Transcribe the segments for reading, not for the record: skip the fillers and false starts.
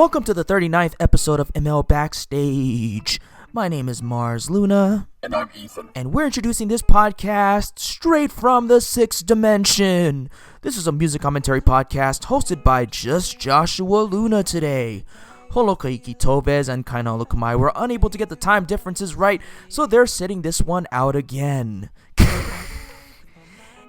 Welcome to the 39th episode of ML Backstage. My name is Mars Luna. And I'm Ethan. And we're introducing this podcast straight from the sixth dimension. This is a music commentary podcast hosted by just Joshua Luna today. Holokahiki Toves and Kainalu Kamai were unable to get the time differences right, so they're sitting this one out again.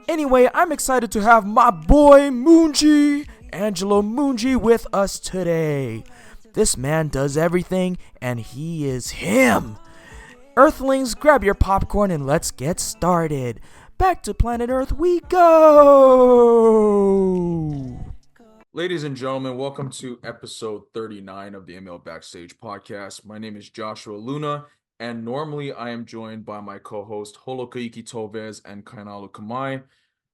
Anyway, I'm excited to have my boy Moon.Gee, Angelo Munji, with us today. This man does everything, and he is him. Earthlings, grab your popcorn and let's get started. Back to planet Earth we go! Ladies and gentlemen, welcome to episode 39 of the ML Backstage podcast. My name is Joshua Luna, and normally I am joined by my co-host Holokahiki Toves and Kainalu Kamai.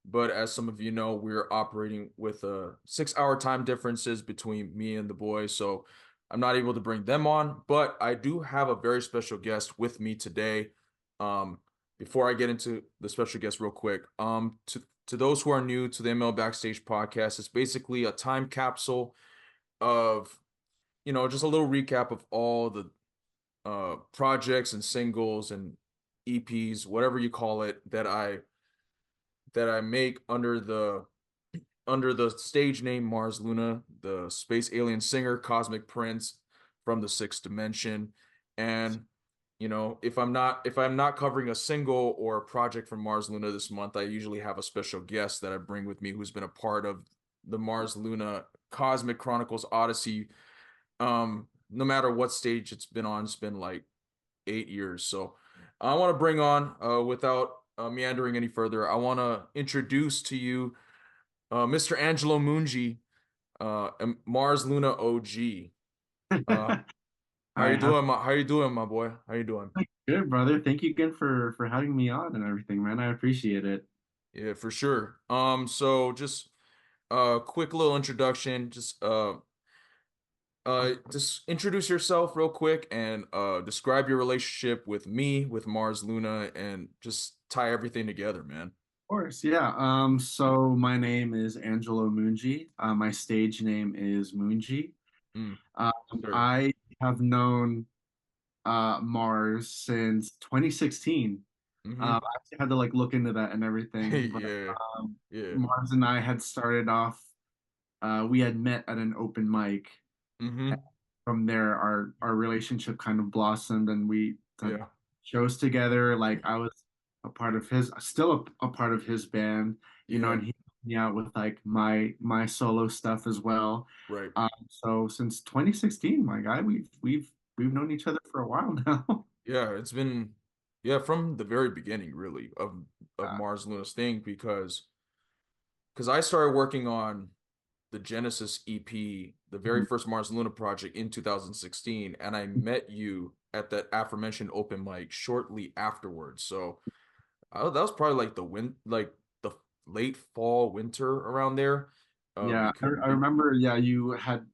But as some of you know, we're operating with 6-hour time differences between me and the boys, so I'm not able to bring them on. But I do have a very special guest with me today. Before I get into the special guest real quick, to those who are new to the ML Backstage podcast, it's basically a time capsule of, just a little recap of all the projects and singles and EPs, whatever you call it, that I make under the stage name Mars Luna, the space alien singer, cosmic prince from the sixth dimension. And if I'm not covering a single or a project from Mars Luna this month, I usually have a special guest that I bring with me who's been a part of the Mars Luna Cosmic Chronicles Odyssey. No matter what stage it's been on, it's been like 8 years. So I want to bring on, without meandering any further, I want to introduce to you Mr. Angelo Munji, Mars Luna OG. How you doing, my boy? How you doing? Good, brother. Thank you again for having me on and everything, man. I appreciate it. Yeah, for sure. So just a quick little introduction. Just introduce yourself real quick and describe your relationship with me, with Mars Luna, and just tie everything together, man. Of course, yeah. So my name is Angelo Munji. My stage name is Moon.Gee. Um, Sure. I have known Mars since 2016. Mm-hmm. I actually had to look into that and everything, but Yeah. um, Yeah. Mars and I had started off. We had met at an open mic. Mm-hmm. From there, our relationship kind of blossomed, and we did Yeah. shows together. Like I was a part of his, still a part of his band, Yeah. and he helped me out with my solo stuff as well. Right. So since 2016, my guy, we've known each other for a while now. Yeah, it's been, yeah, from the very beginning, really, of Uh, Mars Luna's thing, because I started working on the Genesis EP, the very first Mars Luna project in 2016, and I met you at that aforementioned open mic shortly afterwards. So that was probably like the late fall, winter around there. yeah, Because I remember. Yeah, you had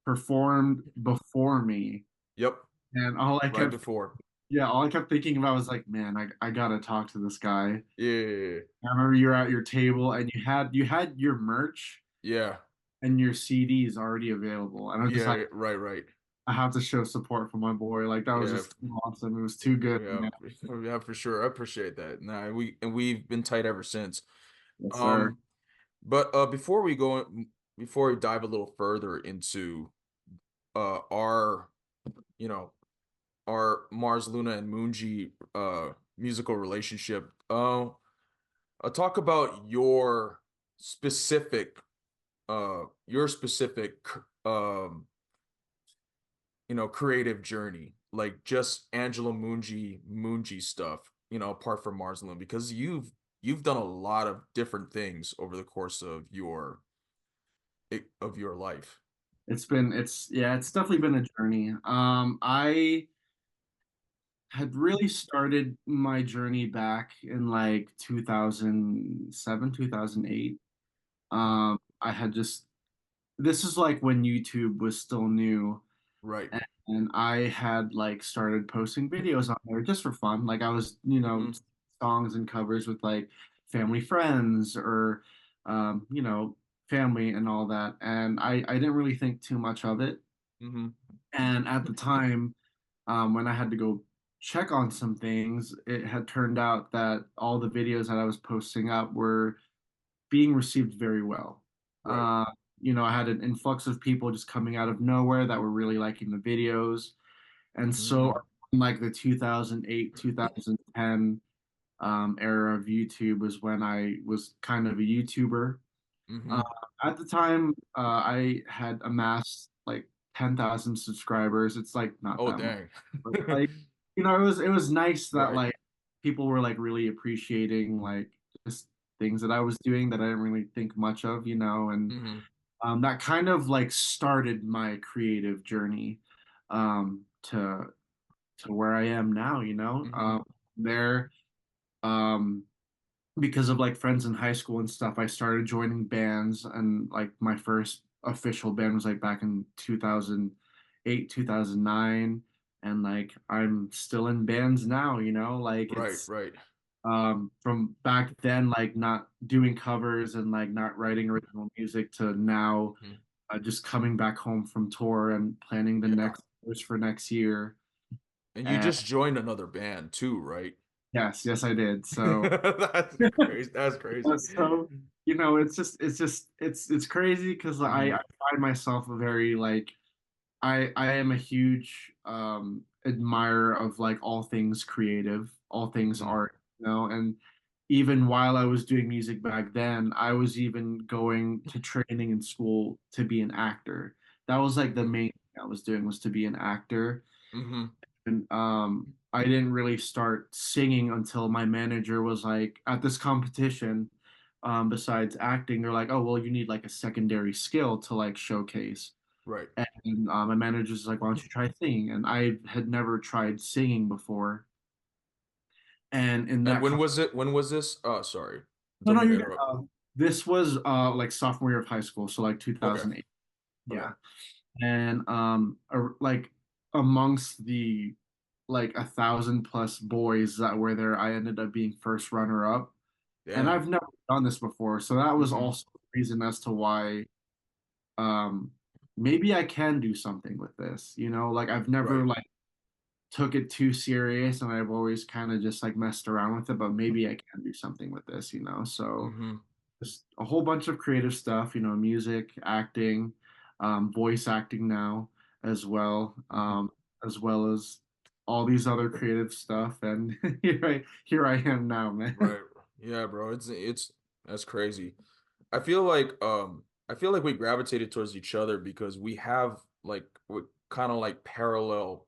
performed before me, yep, and right before. all I kept thinking about was like, man, I gotta talk to this guy. Yeah, I remember you were at your table and you had your merch yeah, and your CDs already available. And I was just like, yeah, right, right. I have to show support for my boy. Like that was Yeah, just awesome. It was too good, yeah, man. yeah, for sure. I appreciate that. Nah, we've been tight ever since. Yes, sir. Um, but before we dive a little further into our you know our Mars Luna and Moon.Gee musical relationship, talk about your specific creative journey, like just Angelo Moon.Gee stuff, apart from Mars Luna, because you've done a lot of different things over the course of your life. It's definitely been a journey. I had really started my journey back in like 2007, 2008. I had just This is like when YouTube was still new. Right. And I had started posting videos on there just for fun. Like I was, Mm-hmm. songs and covers with like family friends or family and all that. And I didn't really think too much of it. Mm-hmm. And at the time, when I had to go check on some things, it had turned out that all the videos that I was posting up were being received very well. Right. Uh, I had an influx of people just coming out of nowhere that were really liking the videos. And so, Mm-hmm. like the 2008, 2010 era of YouTube was when I was kind of a YouTuber. Uh, Mm-hmm. at the time, I had amassed like 10,000 subscribers. It's like not Oh, that much, dang. but like, it was nice that Right. like people were like really appreciating like just things that I was doing that I didn't really think much of, and Mm-hmm. that kind of like started my creative journey to where I am now, Mm-hmm. there. Um, because of like friends in high school and stuff, I started joining bands, and like my first official band was like back in 2008, 2009, and like I'm still in bands now, like Right. it's Right. from back then like not doing covers and like not writing original music to now Mhm. just coming back home from tour and planning the Yeah. next tours for next year. And you And just joined another band too, right? yes, I did. So That's crazy. That's crazy. So, it's crazy because I Hmm. find myself a very like I am a huge admirer of like all things creative, all things Hmm. art, and even while I was doing music back then, I was even going to training in school to be an actor. That was like the main thing I was doing was to be an actor. Hmm. And I didn't really start singing until my manager was like, at this competition, besides acting, they're like, oh, well, you need like a secondary skill to like showcase. Right. And my manager was like, why don't you try singing? And I had never tried singing before. And in And that, when was it? When was this? Oh, sorry. no, Don't no, mean to you're good. interrupt. This was like sophomore year of high school, so like Okay. 2008. Okay. Yeah. And like amongst the like 1,000 plus boys that were there, I ended up being first runner up, and Damn. I've never done this before, so that was Hmm. also the reason as to why um maybe I can do something with this, like I've Right. never like took it too serious, and I've always kind of just like messed around with it, but maybe I can do something with this, so Hmm. just a whole bunch of creative stuff, music, acting, voice acting now as well, as well as all these other creative stuff. And here I am now, man. Right. Yeah, bro. It's that's crazy. I feel like we gravitated towards each other because we have like we kind of like parallel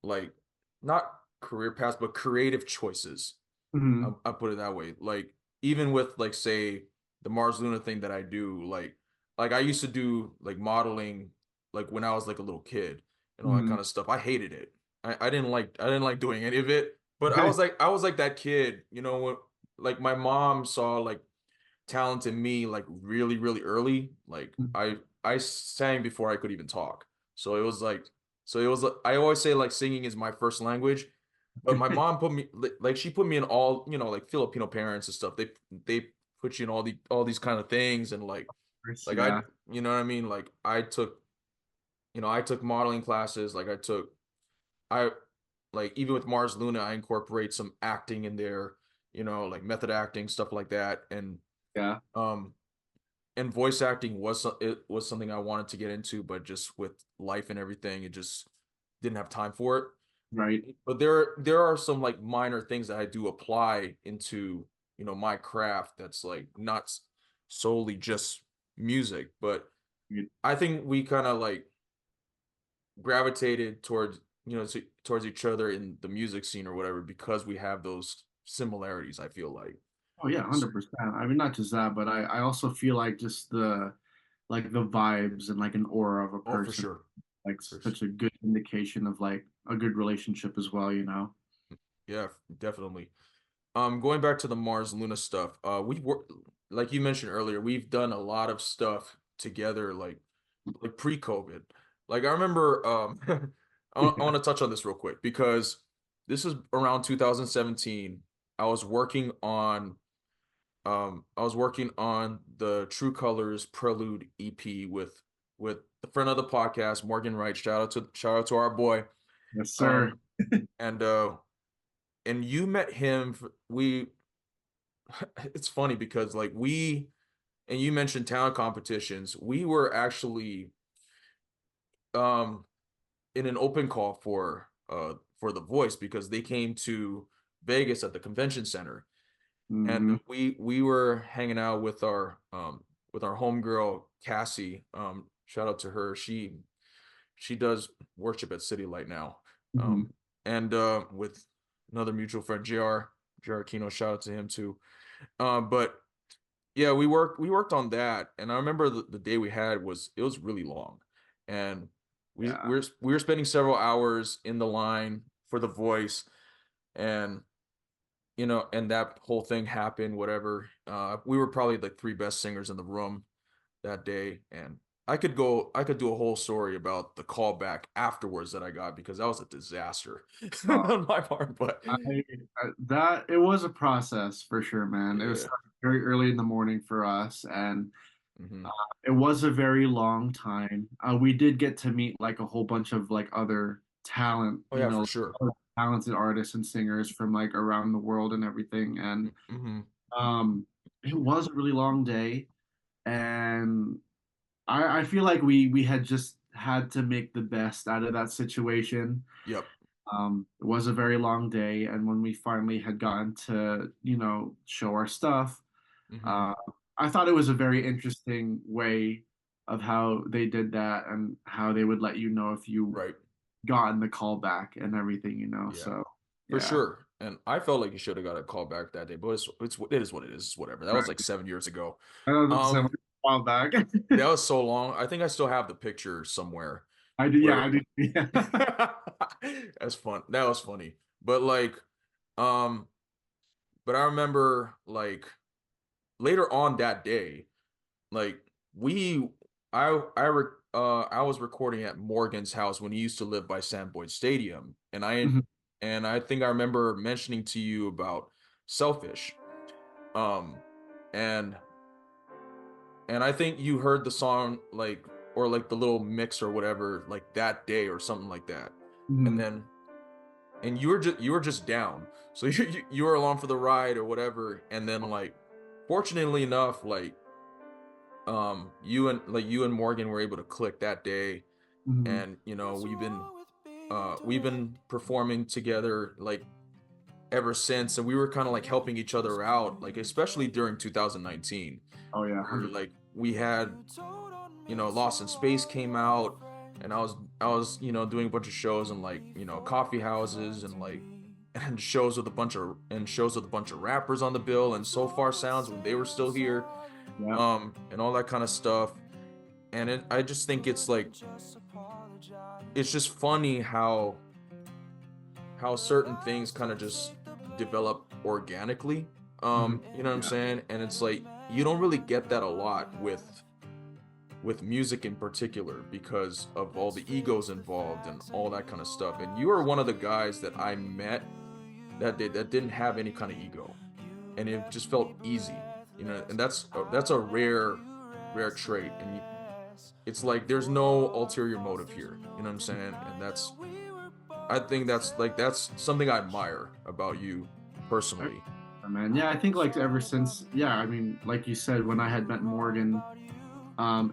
like not career paths but creative choices. Hmm. I put it that way. Like even with like say the Mars Luna thing that I do, like I used to do like modeling like when I was like a little kid and all that Hmm. kind of stuff. I hated it. I didn't like doing any of it. But Okay. I was like that kid, when like my mom saw like talent in me like really, really early. Like I sang before I could even talk. So it was like I always say like singing is my first language. But my mom put me like she put me in all, like Filipino parents and stuff. They put you in all these kind of things and like I Yeah. you know what I mean? Like I took modeling classes, like I like even with Mars Luna, I incorporate some acting in there, like method acting, stuff like that. Yeah. Um and voice acting it was something I wanted to get into, but just with life and everything, it just didn't have time for it. Right. But there are some like minor things that I do apply into, my craft that's like not solely just music, but I think we kind of like gravitated towards, towards each other in the music scene or whatever because we have those similarities, I feel like. Oh yeah, 100%. I mean, not just that, but I also feel like just the vibes and like an aura of a Oh, for person, sure. like For sure. such a good indication of like a good relationship as well. Yeah, definitely. Going back to the Mars Luna stuff, we were like you mentioned earlier, we've done a lot of stuff together, like pre-COVID. Like I remember, I want to touch on this real quick because this is around 2017. I was working on, I was working on the True Colors Prelude EP with the friend of the podcast, Morgan Wright. Shout out to our boy. Yes, sir. And you met him. It's funny because like and you mentioned talent competitions. We were actually um in an open call for The Voice because they came to Vegas at the convention center, Mm-hmm. and we were hanging out with our homegirl Cassie. Shout out to her. She does worship at City Light now. Mm-hmm. And with another mutual friend, JR Kino, shout out to him too. But yeah, we worked on that, and I remember the day we had it was really long, and Yeah. we were spending several hours in the line for The Voice, and and that whole thing happened. Whatever, we were probably the three best singers in the room that day, and I could do a whole story about the callback afterwards that I got because that was a disaster Uh, on my part. But that it was a process for sure, man. It was yeah, very early in the morning for us, and hmm it was a very long time. We did get to meet like a whole bunch of like other talent, oh yeah, for sure. other talented artists and singers from like around the world and everything. And hmm um, it was a really long day, and I feel like we had just had to make the best out of that situation. Yep. It was a very long day, and when we finally had gotten to, show our stuff, hmm uh, I thought it was a very interesting way of how they did that and how they would let you know if you Right. gotten the call back and everything. Yeah. So, For yeah, sure. And I felt like you should have got a call back that day, but it is what it is. It's whatever. That was like right. 7 years ago. I know that's a Um, while back. that was so long. I think I still have the picture somewhere I do, yeah, where I do. Yeah. that's fun. That was funny. But like, um, but I remember like later on that day, like we I was recording at Morgan's house when he used to live by Sam Boyd Stadium, Mhm. and I think I remember mentioning to you about Selfish. Um and I think you heard the song like or like the little mix or whatever like that day or something like that. And Mhm. then and you were just down. So you were along for the ride or whatever, and then like fortunately enough like you and Morgan were able to click that day, Mhm. and we've been performing together like ever since, and we were kind of like helping each other out, like especially during 2019 Oh yeah, where 100. like we had Lost in Space came out, and I was doing a bunch of shows in like coffee houses and like and shows with a bunch of rappers on the bill, and So Far Sounds when they were still here, Yeah. and all that kind of stuff. And I just think it's like it's just funny how certain things kind of just develop organically. Mhm. You know what I'm Yeah. saying? And it's like you don't really get that a lot with music in particular because of all the egos involved and all that kind of stuff. And you are one of the guys that I met that didn't have any kind of ego, and it just felt easy, and that's a rare trait. And it's like there's no ulterior motive here, you know what I'm saying? And I think that's something I admire about you personally. Man, yeah, I think like ever since, yeah, I mean, like you said, when I had met Morgan,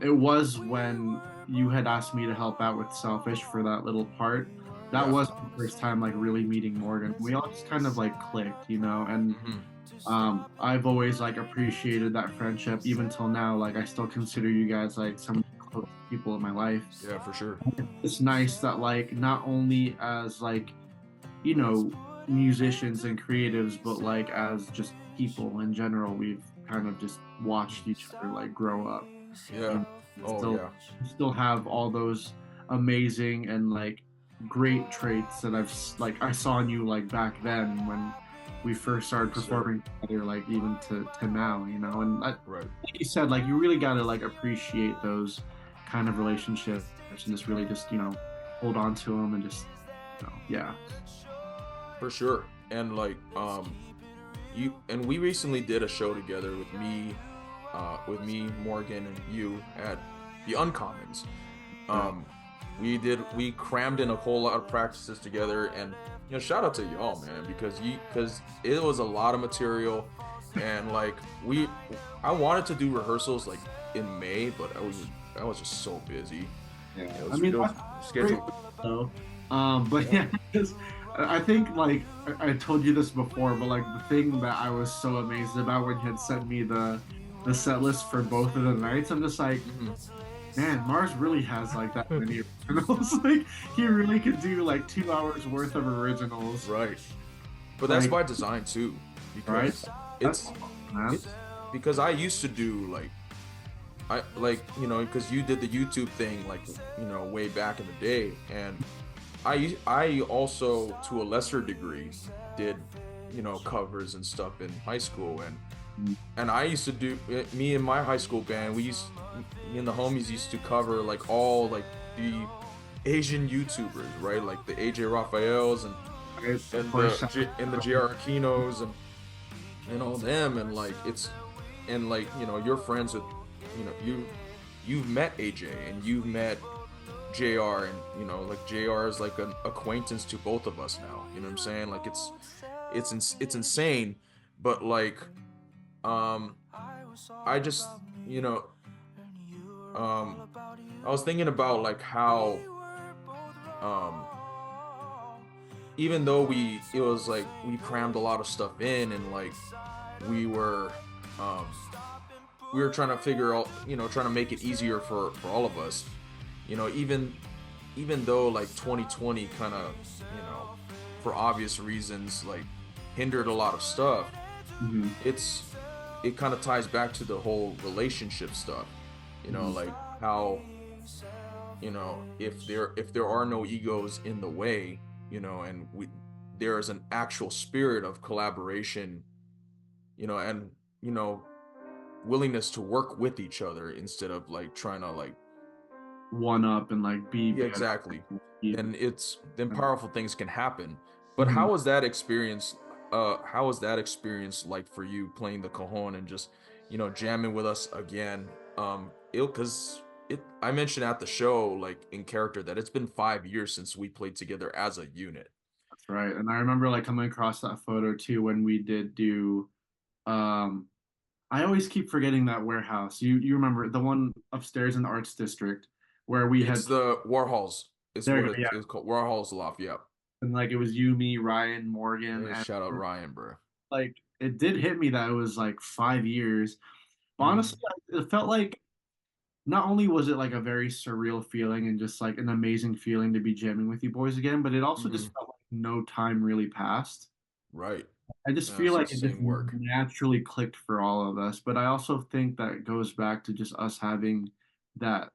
it was when you had asked me to help out with Selfish for that little part. That Yeah. was the first time like really meeting Morgan. We all just kind of like clicked. And hmm I've always like appreciated that friendship even till now. Like I still consider you guys like some of the close people in my life. yeah, for sure. It's nice that like not only as like you know musicians and creatives, but like as just people in general, we've kind of just watched each other like grow up. Yeah. And Oh still yeah. still have all those amazing and like great traits that like I saw in you like back then when we first started Yes, sir. performing together, like even to now. And like Right. you said, like you really got to like appreciate those kind of relationships and just really just hold on to them and just yeah. For sure. And like we recently did a show together with me, Morgan, and you at the Uncommons. Sure. Um, we crammed in a whole lot of practices together, and shout out to y'all, man, because it was a lot of material, and like I wanted to do rehearsals like in May, but I was just so busy. Yeah. It I was mean, it was that's great scheduled. though. But Yeah. yeah, I think like I told you this before, but like the thing that I was so amazed about when you had sent me the set list for both of the nights, I'm just like, Hmm. man, Mars really has like that many originals. Like he really could do like 2 hours worth of originals. Right. But that's Like, by design too, right? because That's it's awesome, man. it's because I used to do like I like because you did the YouTube thing like way back in the day, and I also to a lesser degree did covers and stuff in high school, and I used to do me and my high school band, me and the homies used to cover like all like the Asian YouTubers, right, like the AJ Raphaels Right? Of and course. the JR Akinos and all them, and like you're friends with you've met AJ and you've met JR, and like JR is like an acquaintance to both of us now, you know what I'm saying, like it's insane, but like um I just you know um I was thinking about like how um even though it was like we crammed a lot of stuff in, and like we were um we were trying to figure out, trying to make it easier for all of us, even though like 2020 kind of, for obvious reasons, like hindered a lot of stuff. Mhm, it's it kind of ties back to the whole relationship stuff, mhm. like how, if there are no egos in the way, and there is an actual spirit of collaboration, and you know willingness to work with each other instead of like trying to like, One up and like be yeah, better. exactly, then And, powerful things can happen. But mhm. how was that experience like for you, playing the cajon and just jamming with us again? Because it I mentioned at the show, like in character, that it's been 5 years since we played together as a unit. That's right. And I remember like coming across that photo too when we did do um I always keep forgetting that warehouse. You remember the one upstairs in the Arts District where we It's had the Warhols. It's there what you go, yeah. it's called, Warhols Loft. Yeah. And like it was you, me, Ryan, Morgan, Hey, and shout out Ryan, bro. like it did hit me that it was like 5 years. But honestly, Hmm. it felt like not only was it like a very surreal feeling and just like an amazing feeling to be jamming with you boys again, but it also Hmm. just felt like no time really passed. Right. I just Yeah, feel it's like it just insane work. naturally clicked for all of us. But I also think that goes back to just us having that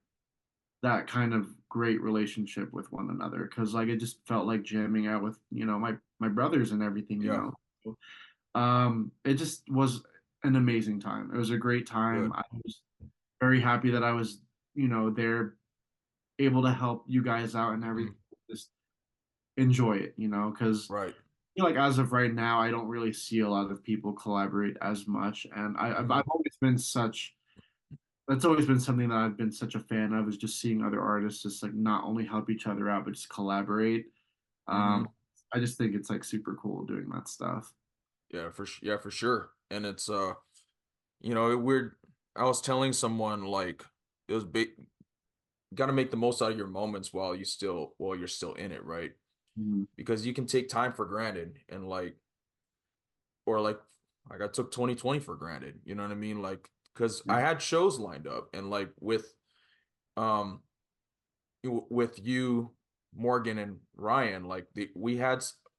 that kind of great relationship with one another. Because like it just felt like jamming out with, my brothers and Yeah. everything. So, it just was an amazing time. It was a great time. Good. I was very happy that I was, there able to help you guys out and Hmm. everything. Just enjoy it, because Right. feel like as of right now, I don't really see a lot of people collaborate as much, and I've Hmm. always been such. That's always been something that I've been such a fan of, is just seeing other artists just like not only help each other out but just collaborate. Um, Hmm. I just think it's like super cool doing that stuff. Yeah, for sure. And it's weird. I was telling someone like it was big. Got to make the most out of your moments while you're still in it, right? Mhm. Because you can take time for granted, and like, or like I took 2020 for granted. You know what I mean? Like, because Yeah, I had shows lined up, and like um with you, Morgan and Ryan, like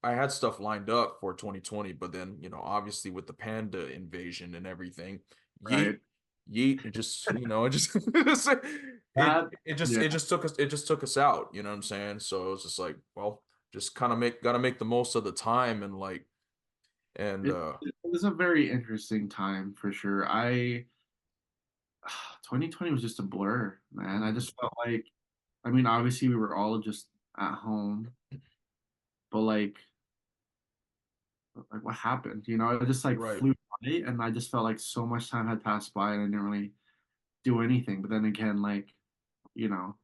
I had stuff lined up for 2020, but then obviously with the panda invasion and everything, yeet, right. yeet, it just it just That, it yeah. just took us out. You know what I'm saying? So it was just like, well, just kind of gotta make the most of the time, and like and It was a very interesting time for sure. 2020 was just a blur, man. I mhm, just felt like, I mean, obviously we were all just at home, but like what happened? It just like right. flew by, and I just felt like so much time had passed by, and I didn't really do anything. But then again, like, you know,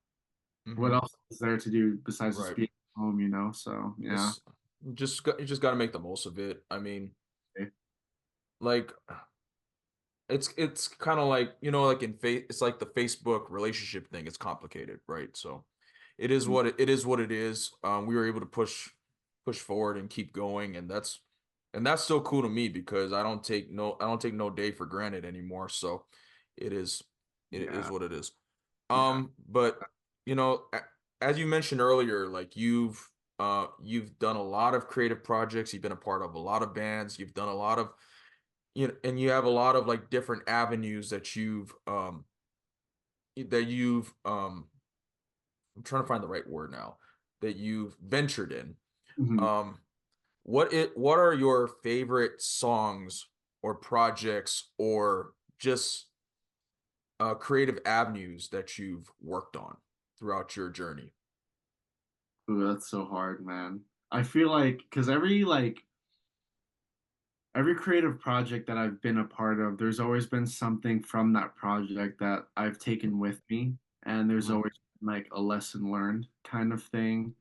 what Mm-hmm. else is there to do besides just Right. being home, you know? So yeah. It's you just got to make the most of it. I mean, Okay. like it's kind of like, like it's like the Facebook relationship thing. It's complicated, right? So it is what it is. We were able to push forward and keep going, and that's still cool to me because I don't take no day for granted anymore. So it is it is Yeah. what it is. Yeah. But as you mentioned earlier, like you've done a lot of creative projects, you've been a part of a lot of bands, you've done a lot of and you have a lot of like different avenues that you've I'm trying to find the right word now, that you've ventured in. Mhm. Um what are your favorite songs or projects or just creative avenues that you've worked on throughout your journey? Ooh, that's so hard, man. I feel like because every creative project that I've been a part of, there's always been something from that project that I've taken with me, and there's Hmm. always like a lesson learned kind of thing.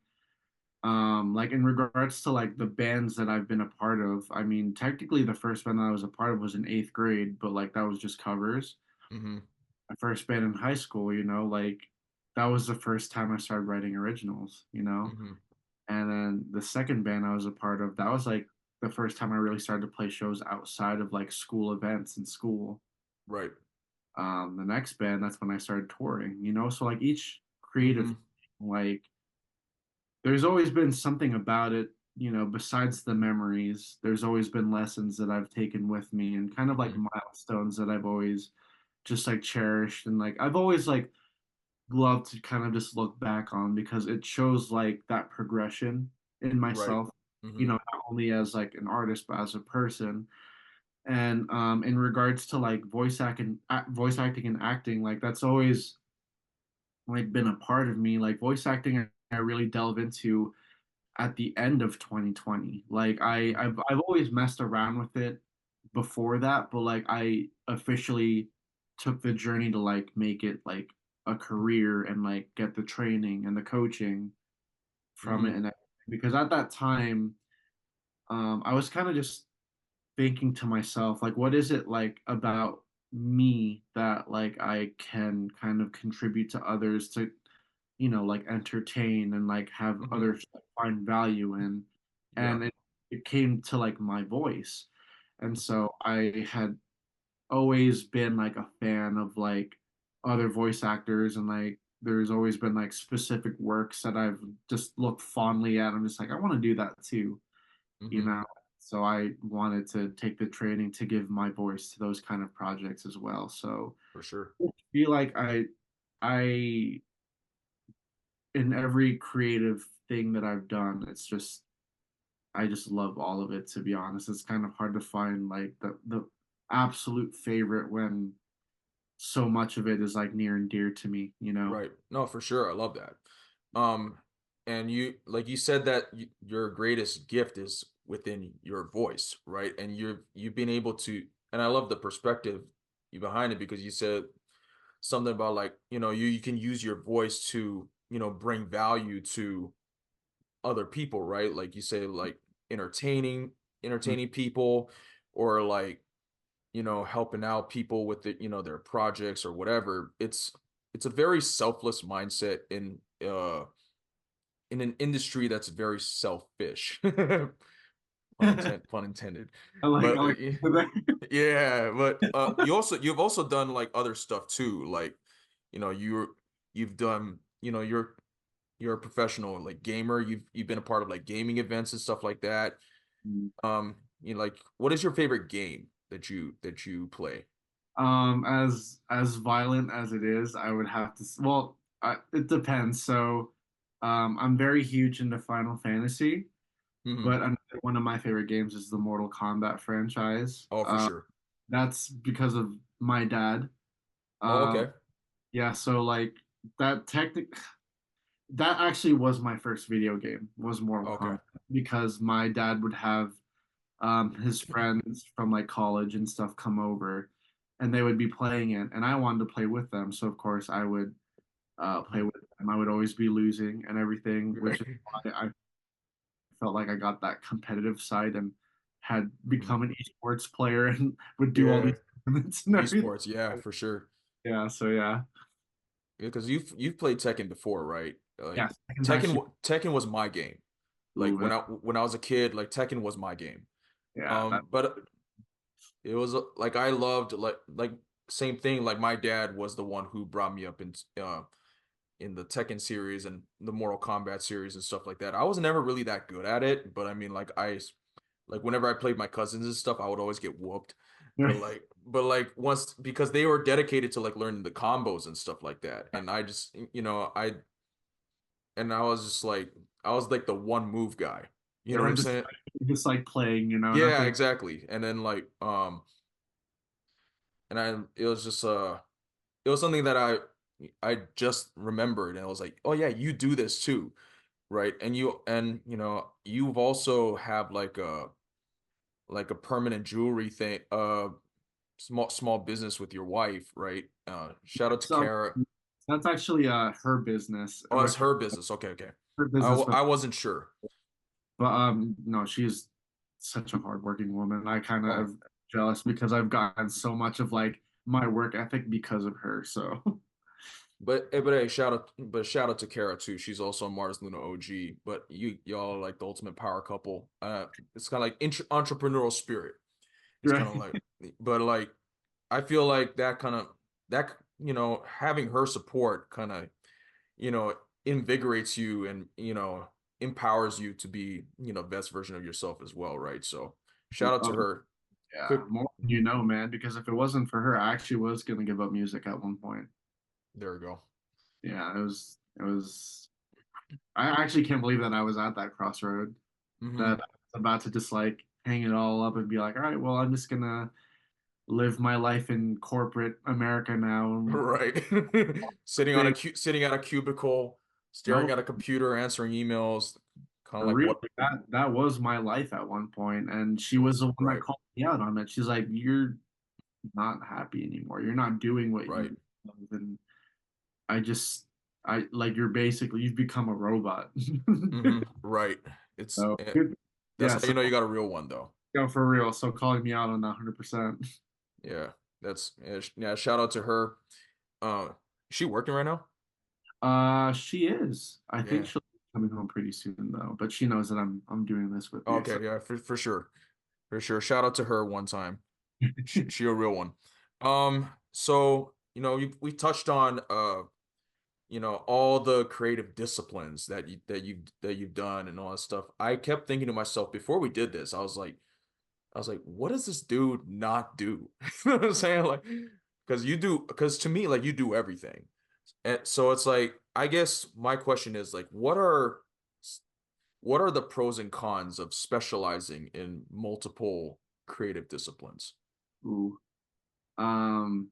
Like in regards to like the bands that I've been a part of, I mean, technically the first band that I was a part of was in eighth grade, but like that was just covers. Hmm. My first band in high school, like that was the first time I started writing originals. Hmm. And then the second band I was a part of, that was like the first time I really started to play shows outside of like school events in school. Right. The next band, that's when I started touring. So like each creative, Hmm. like there's always been something about it, besides the memories. There's always been lessons that I've taken with me and kind of like Hmm. milestones that I've always just like cherished and like I've always like loved to kind of just look back on because it shows like that progression in Right. myself, Hmm. not only as like an artist but as a person. And in regards to like voice acting and acting, like that's always like been a part of me. Like voice acting, I really delve into at the end of 2020. Like I've always messed around with it before that, but like I officially took the journey to like make it like a career and like get the training and the coaching from it Hmm. and everything. Because at that time, I was kind of just thinking to myself, like, what is it like about me that like I can kind of contribute to others to like entertain and like have Hmm. others like, find value in. Yeah. And it came to like my voice. And so I had always been like a fan of like other voice actors and like there's always been like specific works that I've just looked fondly at. I'm just like, I want to do that too, you Hmm. know. So I wanted to take the training to give my voice to those kind of projects as well. So For sure. I feel like I in every creative thing that I've done, it's just I just love all of it to be honest. It's kind of hard to find like the absolute favorite when so much of it is like near and dear to me. Right. No, for sure. I love that. Um, and like you said that your greatest gift is within your voice, right? And you've been able to, and I love the perspective you behind it because you said something about like, you can use your voice to, bring value to other people, right? Like you say, like entertaining, entertaining people, or like helping out people with their projects or whatever. It's a very selfless mindset in an industry that's very selfish. Pun intended. I But like that. yeah, but you've also done like other stuff too. Like, you've done, you're a professional like gamer. You've been a part of like gaming events and stuff like that. Like what is your favorite game that you play? As violent as it is, I would have to. Well, it depends. So, I'm very huge into Final Fantasy, Hmm. but another one of my favorite games is the Mortal Kombat franchise. Oh, for sure. That's because of my dad. Oh, Um, okay. yeah, so like that actually was my first video game was Mortal Okay. Kombat because my dad would have his friends from like college and stuff come over and they would be playing it and I wanted to play with them. So of course I would play Mhm. with them. I would always be losing and everything, which is Right. why I felt like I got that competitive side and had Mhm. become an esports player and would do all Yeah, these tournaments and everything. esports, yeah, for sure. Yeah, so yeah. Yeah, because you've played Tekken before, right? Like Yes, Tekken's actually Tekken was my game. Like ooh, that, when I was a kid, like Tekken was my game. yeah, that But it was like I loved same thing. Like my dad was the one who brought me up in the Tekken series and the Mortal Kombat series and stuff like that. I was never really that good at it, but I mean, like whenever I played my cousins and stuff, I would always get whooped. But like once because they were dedicated to like learning the combos and stuff like that, and I just I was just like I was like the one move guy. You they know what were I'm saying? just like playing, Yeah, nothing exactly. And then and I it was just it was something that I just remembered and I was like, "Oh yeah, you do this too." Right? And you've also have like a permanent jewelry thing small business with your wife, right? Shout out to so Kara. that's actually her business Oh, it's her business. Okay, okay. her business, but I wasn't sure. no, she's such a hardworking woman. I kind of Oh, am jealous because I've gotten so much of like my work ethic because of her. So but hey, shout out to Kara too. She's also a Mars Luna OG. But y'all are like the ultimate power couple. It's kind of like entrepreneurial spirit. It's kind of right. like, but like I feel like that having her support kind of you know invigorates you and empowers you to be best version of yourself as well, right? So shout out to Um, her. yeah, Quick, more than you know, man. Because if it wasn't for her, I actually was gonna give up music at one point. there we go. Yeah, it was. I actually can't believe that I was at that crossroad. Hmm. That I was about to just like hang it all up and be like, all right, well, I'm just gonna live my life in corporate America now. And Right. thing, Sitting at a cubicle, staring nope. at a computer, answering emails, kind of For like real, what? that was my life at one point, and she was the one that Right. called me out on it. She's like, "You're not happy anymore. You're not doing what Right. you love." And I just, I like you've become a robot. Right. It's So eh, good. that's Yeah, how so you know you got a real one though. go for real. So calling me out on that 100%. Yeah. Yeah, shout out to her. Uh, is she working right now? She is. I think Yeah. she'll be coming home pretty soon though, but she knows that I'm doing this with you. So Okay, yeah, for sure. For sure. Shout out to her one time. She a real one. So, we touched on all the creative disciplines that you've done and all that stuff. I kept thinking to myself before we did this, I was like, what does this dude not do? You know what I'm saying? Like, because to me, like you do everything. And so it's like, I guess my question is like, what are the pros and cons of specializing in multiple creative disciplines? ooh. Um,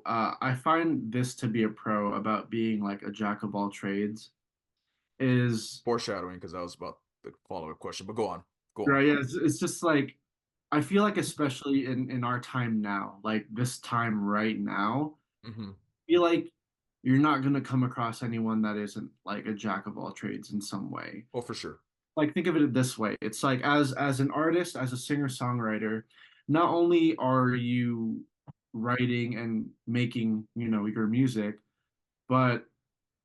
I find this to be a pro about being like a jack of all trades is Foreshadowing, because that was about the follow-up question, but go on. Go on. right. Yeah, it's just like I feel like especially in our time now, like this time right now, Hmm. I feel like you're not gonna come across anyone that isn't like a jack of all trades in some way. Oh, for sure. Like think of it this way. It's like as an artist, as a singer-songwriter, not only are you writing and making, your music, but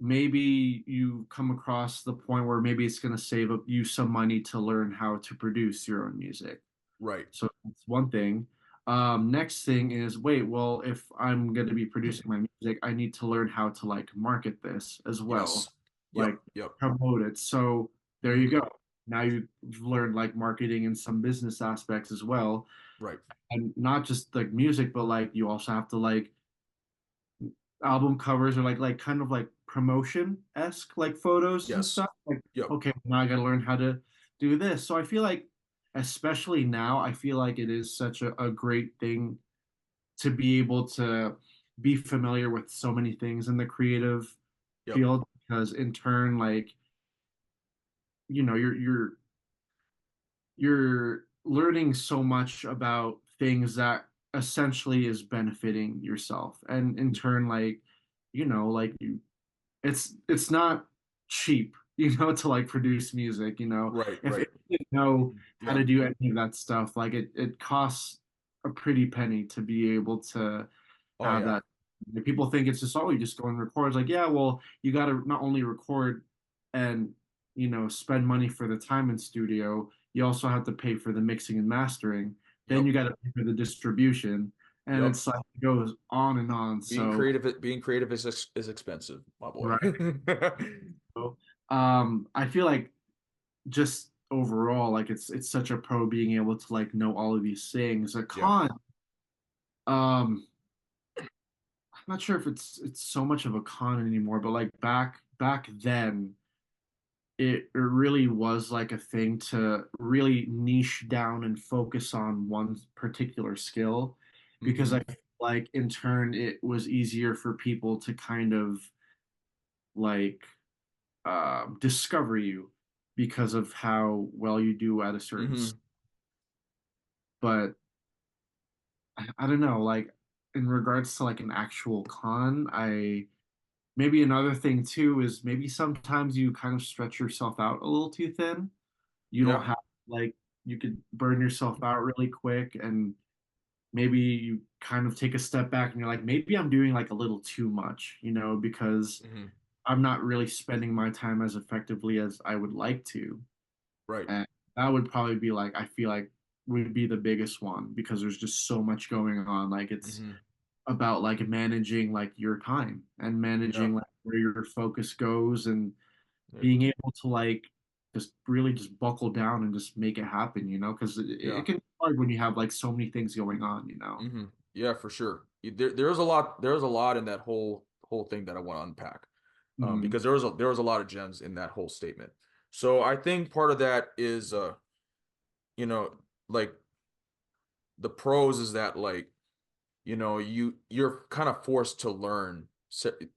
maybe you come across the point where maybe it's going to save up you some money to learn how to produce your own music. Right. So that's one thing. Next thing is, wait, well, if I'm going to be producing my music, I need to learn how to like market this as well, Yes. like Yep. Yep. promote it. So there you Hmm. go. Now you've learned like marketing and some business aspects as well, Right. and not just like music, but like you also have to like album covers or like kind of like promotion-esque like photos and Yes. stuff. Like, Yep. okay, now I gotta learn how to do this. So I feel like, especially now, I feel like it is such a great thing to be able to be familiar with so many things in the creative Yep. field because in turn, like, you're learning so much about things that essentially is benefiting yourself. And in turn, like like it's not cheap, to like produce music, Right, if right. you didn't know how Yeah. to do any of that stuff, like it costs a pretty penny to be able to Oh have yeah. that. Like, people think it's just, oh, you just go and record. It's like, yeah, well, you got to not only record and spend money for the time in studio, you also have to pay for the mixing and mastering. Then Yep. you got to pay for the distribution, and Yep. it's like it goes on and on. So, Being creative is expensive, my boy. right. So, I feel like just overall, like it's such a pro being able to like know all of these things. A Yeah. con, um, I'm not sure if it's so much of a con anymore, but like back then, it really was like a thing to really niche down and focus on one particular skill, because I Hmm. feel like in turn it was easier for people to kind of like discover you because of how well you do at a certain. Hmm. But I don't know, like in regards to like an actual con, I maybe another thing too is maybe sometimes you kind of stretch yourself out a little too thin. You don't Yeah. have like you could burn yourself out really quick, and maybe you kind of take a step back and you're like, maybe I'm doing like a little too much, because Hmm. I'm not really spending my time as effectively as I would like to. Right. And that would probably be like, I feel like would be the biggest one because there's just so much going on. Like it's Hmm. about like managing like your time and Yeah. managing like where your focus goes, and Yeah. being able to like just really just buckle down and just make it happen, because it Yeah. can be hard when you have like so many things going on. Hmm. Yeah, for sure. There's a lot in that whole thing that I want to unpack. Hmm. Because there was a lot of gems in that whole statement. So I think part of that is you know, like the pros is that like, you're kind of forced to learn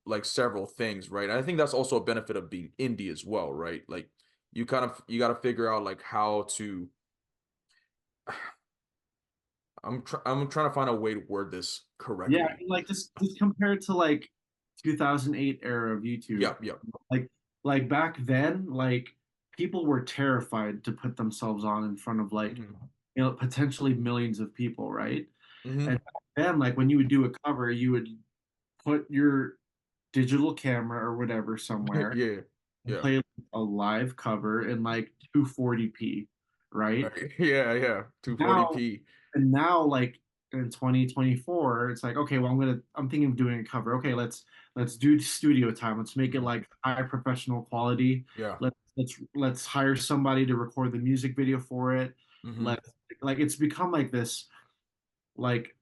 like several things, right? And I think that's also a benefit of being indie as well, right? Like you got to figure out like how to I'm trying to find a way to word this Yeah, I correctly. mean, like just compared to like 2008 era of YouTube, Yep, yep. like back then, like people were terrified to put themselves on in front of like Hmm. potentially millions of people, right? And Hmm. back then, like when you would do a cover, you would put your digital camera or whatever somewhere Yeah, and yeah. play a live cover in like 240p, right? Right. Yeah, yeah. Now 240p. and now like in 2024, it's like, okay, well, I'm thinking of doing a cover. Okay, let's do studio time. Let's make it Hmm. like high professional quality. Yeah. Let's hire somebody to record the music video for it. Hmm. Let's like it's become like this like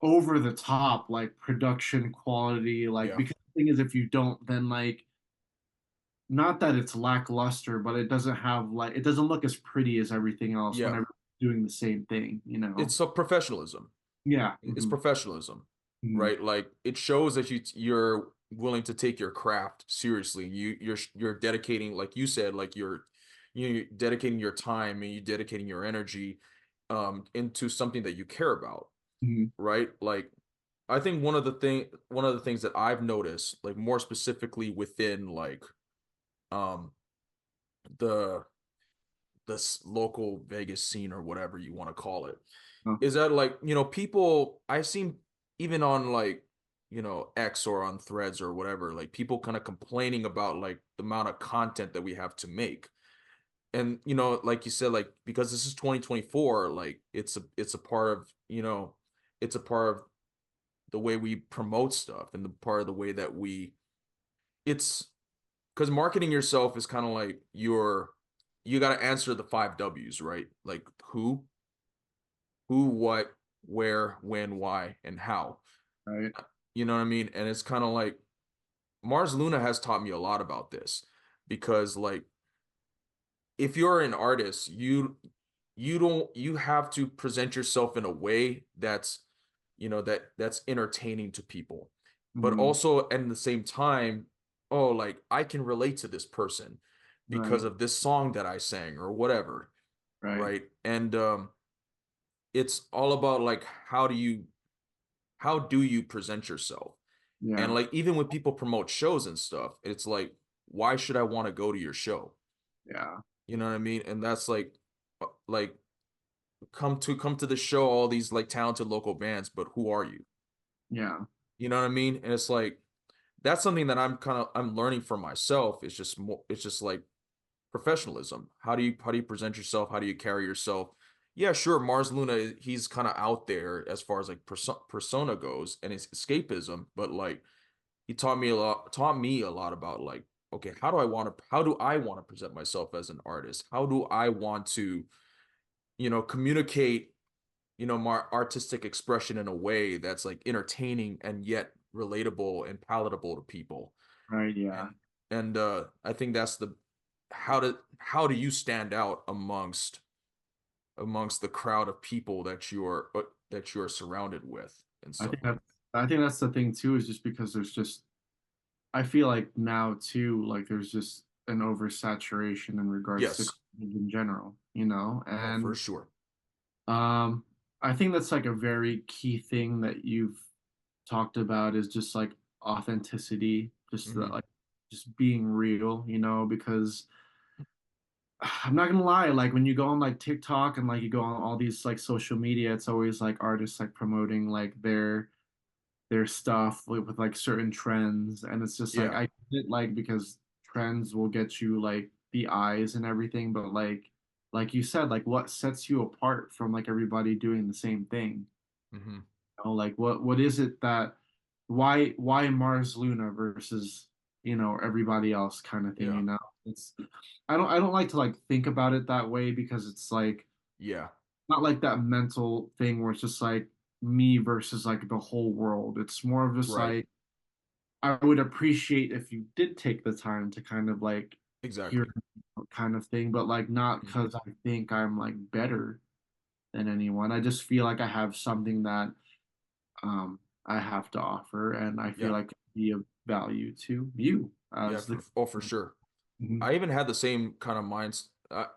over the top like production quality, like Yeah. because the thing is, if you don't, then like not that it's lackluster, but it doesn't look as pretty as everything else Yeah. whenever doing the same thing. It's a professionalism. Yeah. It's professionalism, Mhm. right? Like it shows that you're willing to take your craft seriously. You're dedicating, like you said, like you're dedicating your time and you're dedicating your energy into something that you care about, Mhm. right? Like I think one of the things that I've noticed, like more specifically within like um the local Vegas scene or whatever you want to call it, Oh, is that like, people I've seen even on like, X or on threads or whatever, like people kind of complaining about like the amount of content that we have to make. And like you said, like because this is 2024, like it's a part of, it's a part of the way we promote stuff and the part of the way that it's because marketing yourself is kind of like you got to answer the 5 W's, right? Like who, what, where, when, why, and how. right. You know what I mean? And it's kind of like Mars Luna has taught me a lot about this because like if you're an artist, you have to present yourself in a way that's entertaining to people. But Mhm. also at the same time, oh, like I can relate to this person because Right. of this song that I sang or whatever, Right. right? And it's all about like how do you present yourself? And Yeah. like even when people promote shows and stuff, it's like, why should I want to go to your show? Yeah. You know what I mean? And that's like come to the show, all these like talented local bands, but who are you? Yeah. You know what I mean? And it's like that's something that I'm learning for myself. It's just like professionalism. How do you present yourself? How do you carry yourself? Yeah, sure, Mars Luna, he's kind of out there as far as like persona goes and his escapism, but like he taught me a lot about like, okay, how do I want to present myself as an artist? How do I want to, communicate, my artistic expression in a way that's like entertaining and yet relatable and palatable to people. Right. Yeah. And I think that's the how do you stand out amongst the crowd of people that you're surrounded with and I stuff think like that I think that's the thing too, is just because there's just I feel like now too, like there's just an oversaturation in that. regards to Yes. content in general, you know? Oh, for And sure. um I think that's like a very key thing that you've talked about is just like authenticity, just Hmm. like just being real, because I'm not gonna lie, like when you go on like TikTok and like you go on all these like social media, it's always like artists like promoting like their stuff with like certain trends, and it's just like Yeah. I get it, like because trends will get you like the eyes and everything, but like you said, like what sets you apart from like everybody doing the same thing? Hmm. Like what is it that why Mars Luna versus everybody else kind of thing, Yeah. It's I don't like to like think about it that way because it's like Yeah. not like that mental thing where it's just like me versus like the whole world. It's more of just Right. like I would appreciate if you did take the time to kind of like hear Exactly. kind of thing, but like not Hmm. because I think I'm like better than anyone. I just feel like I have something that I have to offer, and I feel Yeah. like it can be of value to you Yeah. as the. For sure. Mhm. I even had the same kind of minds. I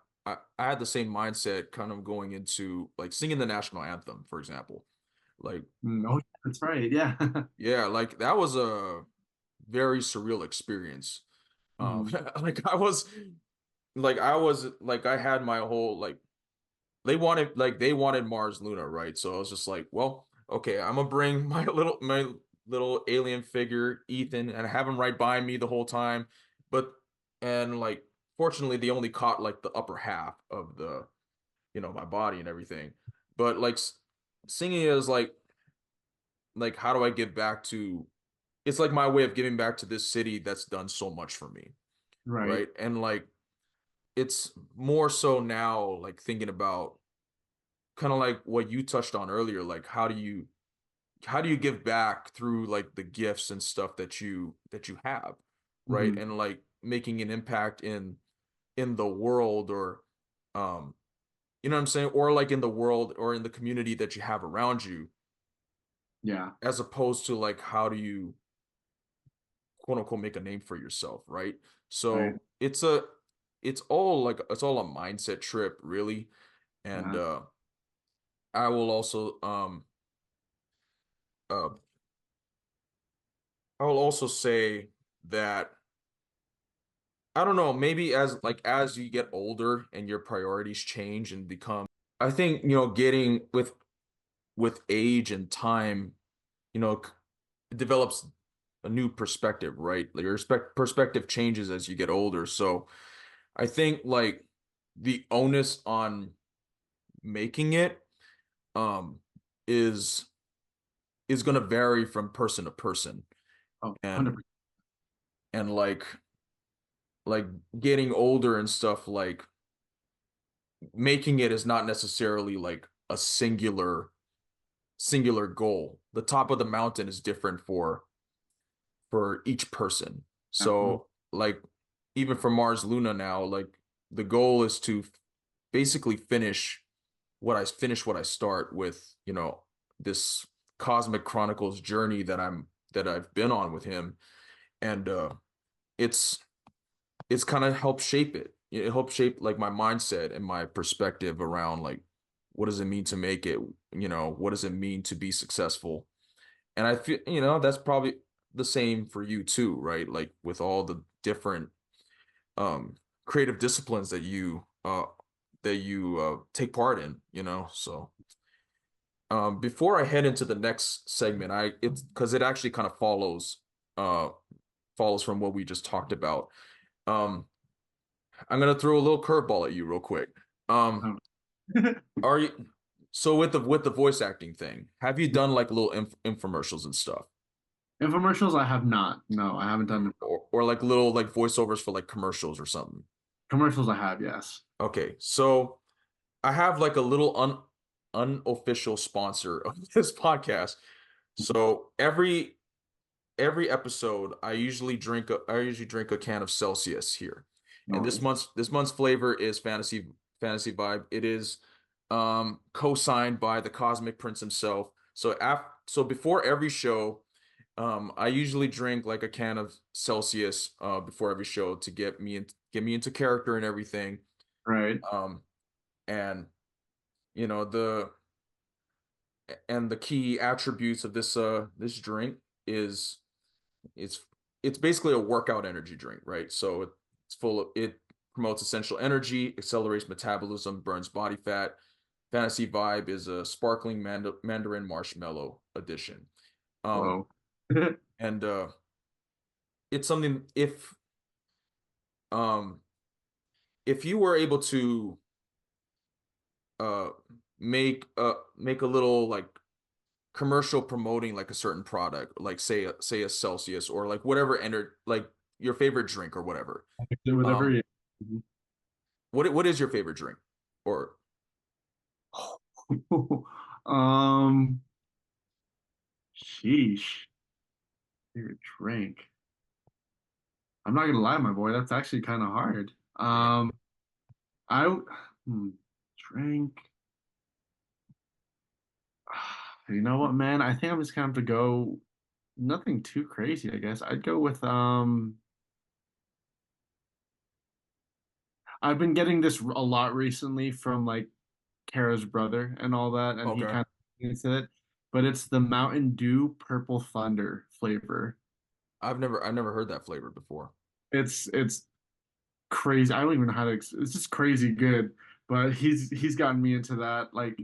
had the same mindset kind of going into like singing the national anthem, for example. Like, Oh, that's right. Yeah. yeah, like that was a very surreal experience. Mhm. Like I had my whole like they wanted Mars Luna, right? So I was just like, well, okay, I'm gonna bring my little alien figure, Ethan, and have him right by me the whole time. But and like fortunately they only caught like the upper half of the, my body and everything. But like singing is like how do I give back to it's like my way of giving back to this city that's done so much for me, Right. right? And like it's more so now like thinking about kind of like what you touched on earlier, like how do you give back through like the gifts and stuff that you have, right? Hmm. And like making an impact in the world or um you know what I'm saying? Or like in the world or in the community that you have around you, Yeah. as opposed to like how do you quote unquote make a name for yourself, right? Right. So it's all a mindset trip, really. And Yeah. I will also uh I will also say that I don't know, maybe as you get older and your priorities change and become I think, getting with age and time, it develops a new perspective, right? Like your perspective changes as you get older. So I think like the onus on making it um is is going to vary from person to person. Oh, And 100%. and like getting older and stuff, like making it is not necessarily like a singular goal. The top of the mountain is different for each person. Yeah. So like even for Mars Luna now, like the goal is to basically finish what I start with, this Cosmic Chronicles journey that I've been on with him. And it's it's kind of helped shape it. It helped shape like my mindset and my perspective around like what does it mean to make it, what does it mean to be successful? And I feel, that's probably the same for you too, right? Like with all the different creative disciplines that you take part in, So before I head into the next segment, it's because it actually kind of follows from what we just talked about. Um, I'm gonna throw a little curveball at you real quick. Um, Um, are you so with the voice acting thing? Have you done like little infomercials and stuff, Infomercials, I have not. No, I haven't done or like little like voiceovers for like commercials or something? commercials. I have, yes. Okay, so I have like a little unofficial sponsor of this podcast. So every episode, I usually drink a can of Celsius here, and No. this month's flavor is fantasy vibe. It is co-signed by the Cosmic Prince himself. So before every show, I usually drink like a can of Celsius before every show to get me into character and everything. Right. Um, and you know the key attributes of this drink is it's it's basically a workout energy drink, right? So it promotes essential energy, accelerates metabolism, burns body fat. Fantasy Vibe is a sparkling mandarin marshmallow edition. Um, Whoa. and it's something um if you were able to uh make a little like commercial promoting like a certain product, like say a Celsius or like whatever like your favorite drink or whatever. Whatever. Um, Yeah. what is your favorite drink? Or Um, sheesh. Favorite drink. I'm not gonna lie, my boy. That's actually kind of hard. yeah, I hmm, drink. You know what, man? I think I'm just gonna have to go. Nothing too crazy, I guess. I'd go with I've been getting this a lot recently from like Kara's brother and all that, and he okay. kind of into it. But it's the Mountain Dew Purple Thunder flavor. I've never heard that flavor before. It's crazy. I don't even know how to. It's just crazy good. But he's gotten me into that. Like,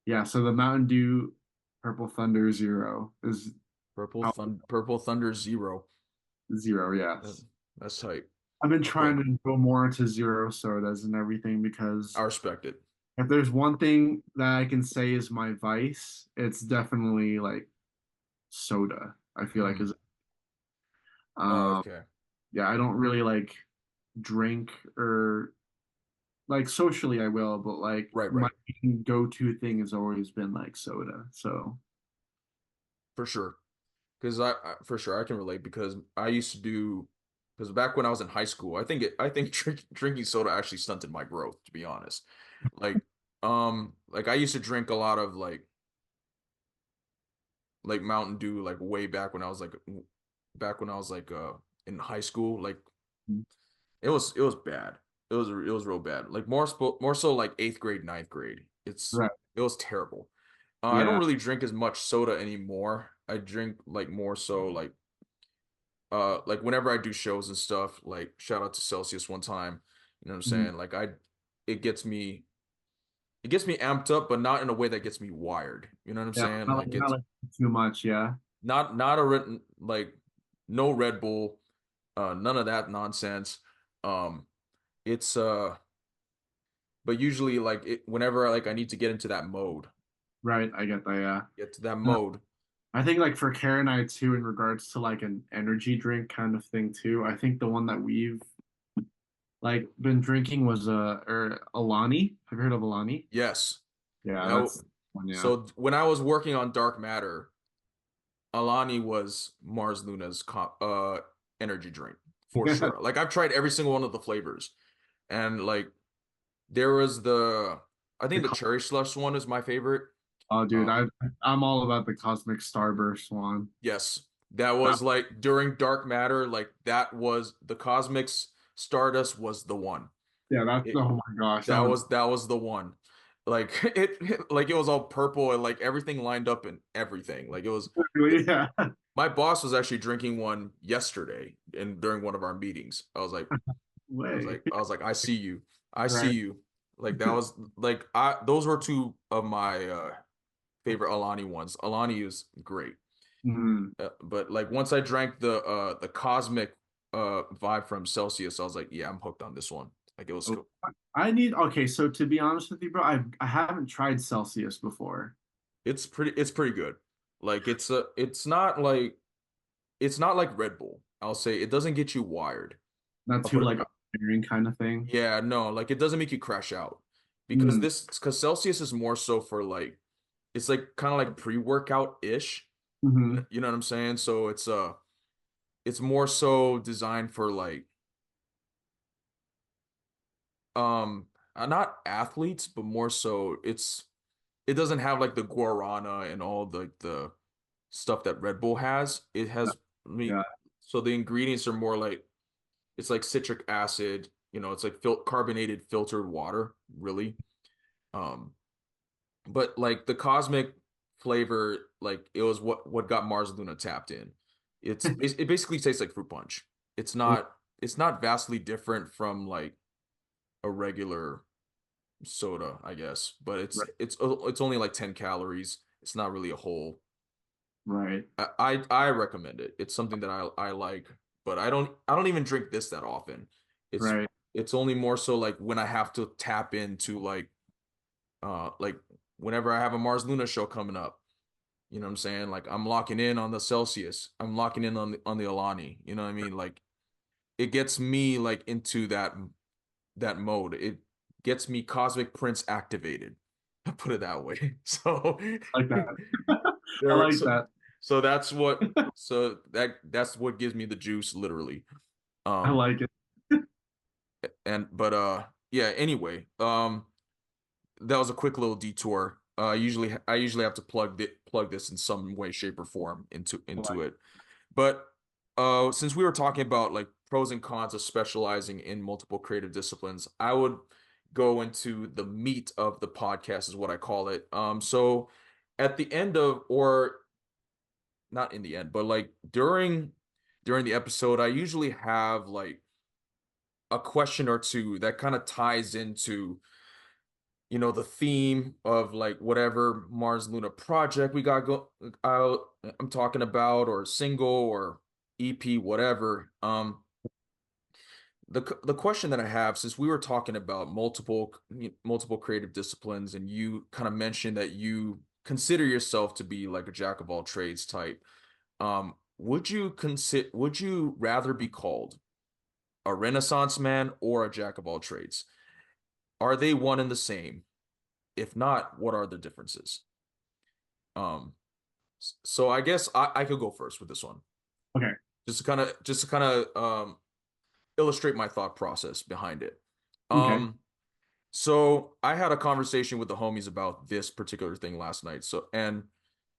yeah. So the Mountain Dew Purple Thunder Zero is how Purple Thunder Zero. zero. That, Yes. that's tight. I've been Okay, trying to go more into zero sodas and everything I because respect it. if there's one thing that I can say is my vice, it's definitely like soda. I feel like Mm. is Oh, um okay. yeah, I don't really like drink or like socially I will, but like Right, my right. go-to thing has always been like soda. So For sure. Because for sure I can relate because I used to do because back when I was in high school, I think drinking soda actually stunted my growth, to be honest. Like like I used to drink a lot of like Mountain Dew like way back when I was like in high school. Like it was bad. It was real bad. Like more so like eighth grade, ninth grade. right. It was terrible. I don't Yeah. really drink as much soda anymore. I drink like more so like whenever I do shows and stuff, like shout out to Celsius one time, you know what I'm Mhm. saying? Like it gets me it gets me amped up, but not in a way that gets me wired. You know what I'm Yeah. saying? Like Not it's like too much, yeah. not a written like no Red Bull, none of that nonsense. Um it's but usually like whenever like I need to get into that mode, Right. I get that, yeah. get to that No, mode. I think like for Kara and I too, in regards to like an energy drink kind of thing too, I think the one that we've like been drinking was or Alani. Have you heard of Alani? Yes. Yeah, That that's one, yeah. so when I was working on Dark Matter, Alani was Mars Luna's energy drink for sure. Like I've tried every single one of the flavors, and like there was I The think the co- cherry slush one is my favorite. oh, dude, Um, I'm all about the Cosmic Starburst one. yes, that That, was like during Dark Matter, like that was the Cosmics Stardust was the one. yeah, that's It oh my gosh, that one's that was the one. Like like it was all purple and like everything lined up and everything. Like it was really, yeah. My boss was actually drinking one yesterday and during one of our meetings. Way. I was like, I see you. I see Right. you. Like that was like I those were two of my favorite Alani ones. Alani is great. Mm. But like once I drank the cosmic vibe from Celsius, I was like, yeah, I'm hooked on this one. Like it was Oh, cool. I need, okay, so to be honest with you, bro, I haven't tried Celsius before. It's pretty good. Like it's not like Red Bull. I'll say it doesn't get you wired. Not I'll too put it like that. overbearing kind of thing. Yeah, no, like it doesn't make you crash out because Mm. because Celsius is more so for like it's like kind of like pre-workout ish. Hmm. You know what I'm saying? So it's more so designed for like not athletes, but more so it doesn't have like the guarana and all the stuff that Red Bull has. It has me Yeah. so the ingredients are more like it's like citric acid, it's like carbonated filtered water, really. Um, but like the cosmic flavor, like it was what got Mars Luna tapped in. It basically tastes like fruit punch. It's not vastly different from like a regular soda, I guess, but Right. it's only like 10 calories. It's not really a whole. Right. I recommend it. It's something that I like, but I don't even drink this that often. It's Right. it's only more so like when I have to tap into like whenever I have a Mars Luna show coming up. You know what I'm saying? Like I'm locking in on the Celsius. I'm locking in on the Alani. You know what I mean? Like it gets me like into that mode. It gets me Cosmic Prince activated. Put it that way. So I like that. I there like that. so that's what gives me the juice literally. I Um like it. and but yeah, anyway, that was a quick little detour. I usually have to plug this in some way, shape, or form I into like it. But since we were talking about like pros and cons of specializing in multiple creative disciplines, I would go into the meat of the podcast, is what I call it. So at the end of, or not in the end, but like during the episode, I usually have like a question or two that kind of ties into the theme of like whatever Mars Luna project we got go out I'm talking about, or single or EP, whatever. The question that I have, since we were talking about multiple creative disciplines, and you kind of mentioned that you consider yourself to be like a jack of all trades type, would you rather be called a Renaissance man or a jack of all trades? Are they one and the same? If not, what are the differences? Um, so I guess I could go first with this one, Okay. just to kind of illustrate my thought process behind it. Okay. Um, so I had a conversation with the homies about this particular thing last night. So, and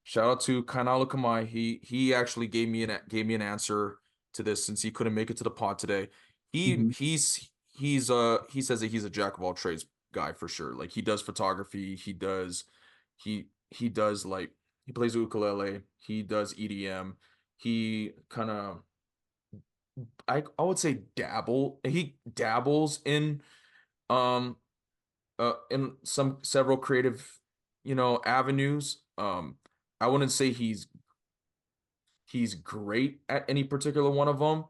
shout out to Kainalu Kamai. He actually gave me an answer to this since he couldn't make it to the pod today. Hmm. He says that he's a jack of all trades guy for sure. Like he does photography, he does like he plays ukulele, he does EDM. He kind of I would say he dabbles um in some several creative avenues. I wouldn't say he's great at any particular one of them.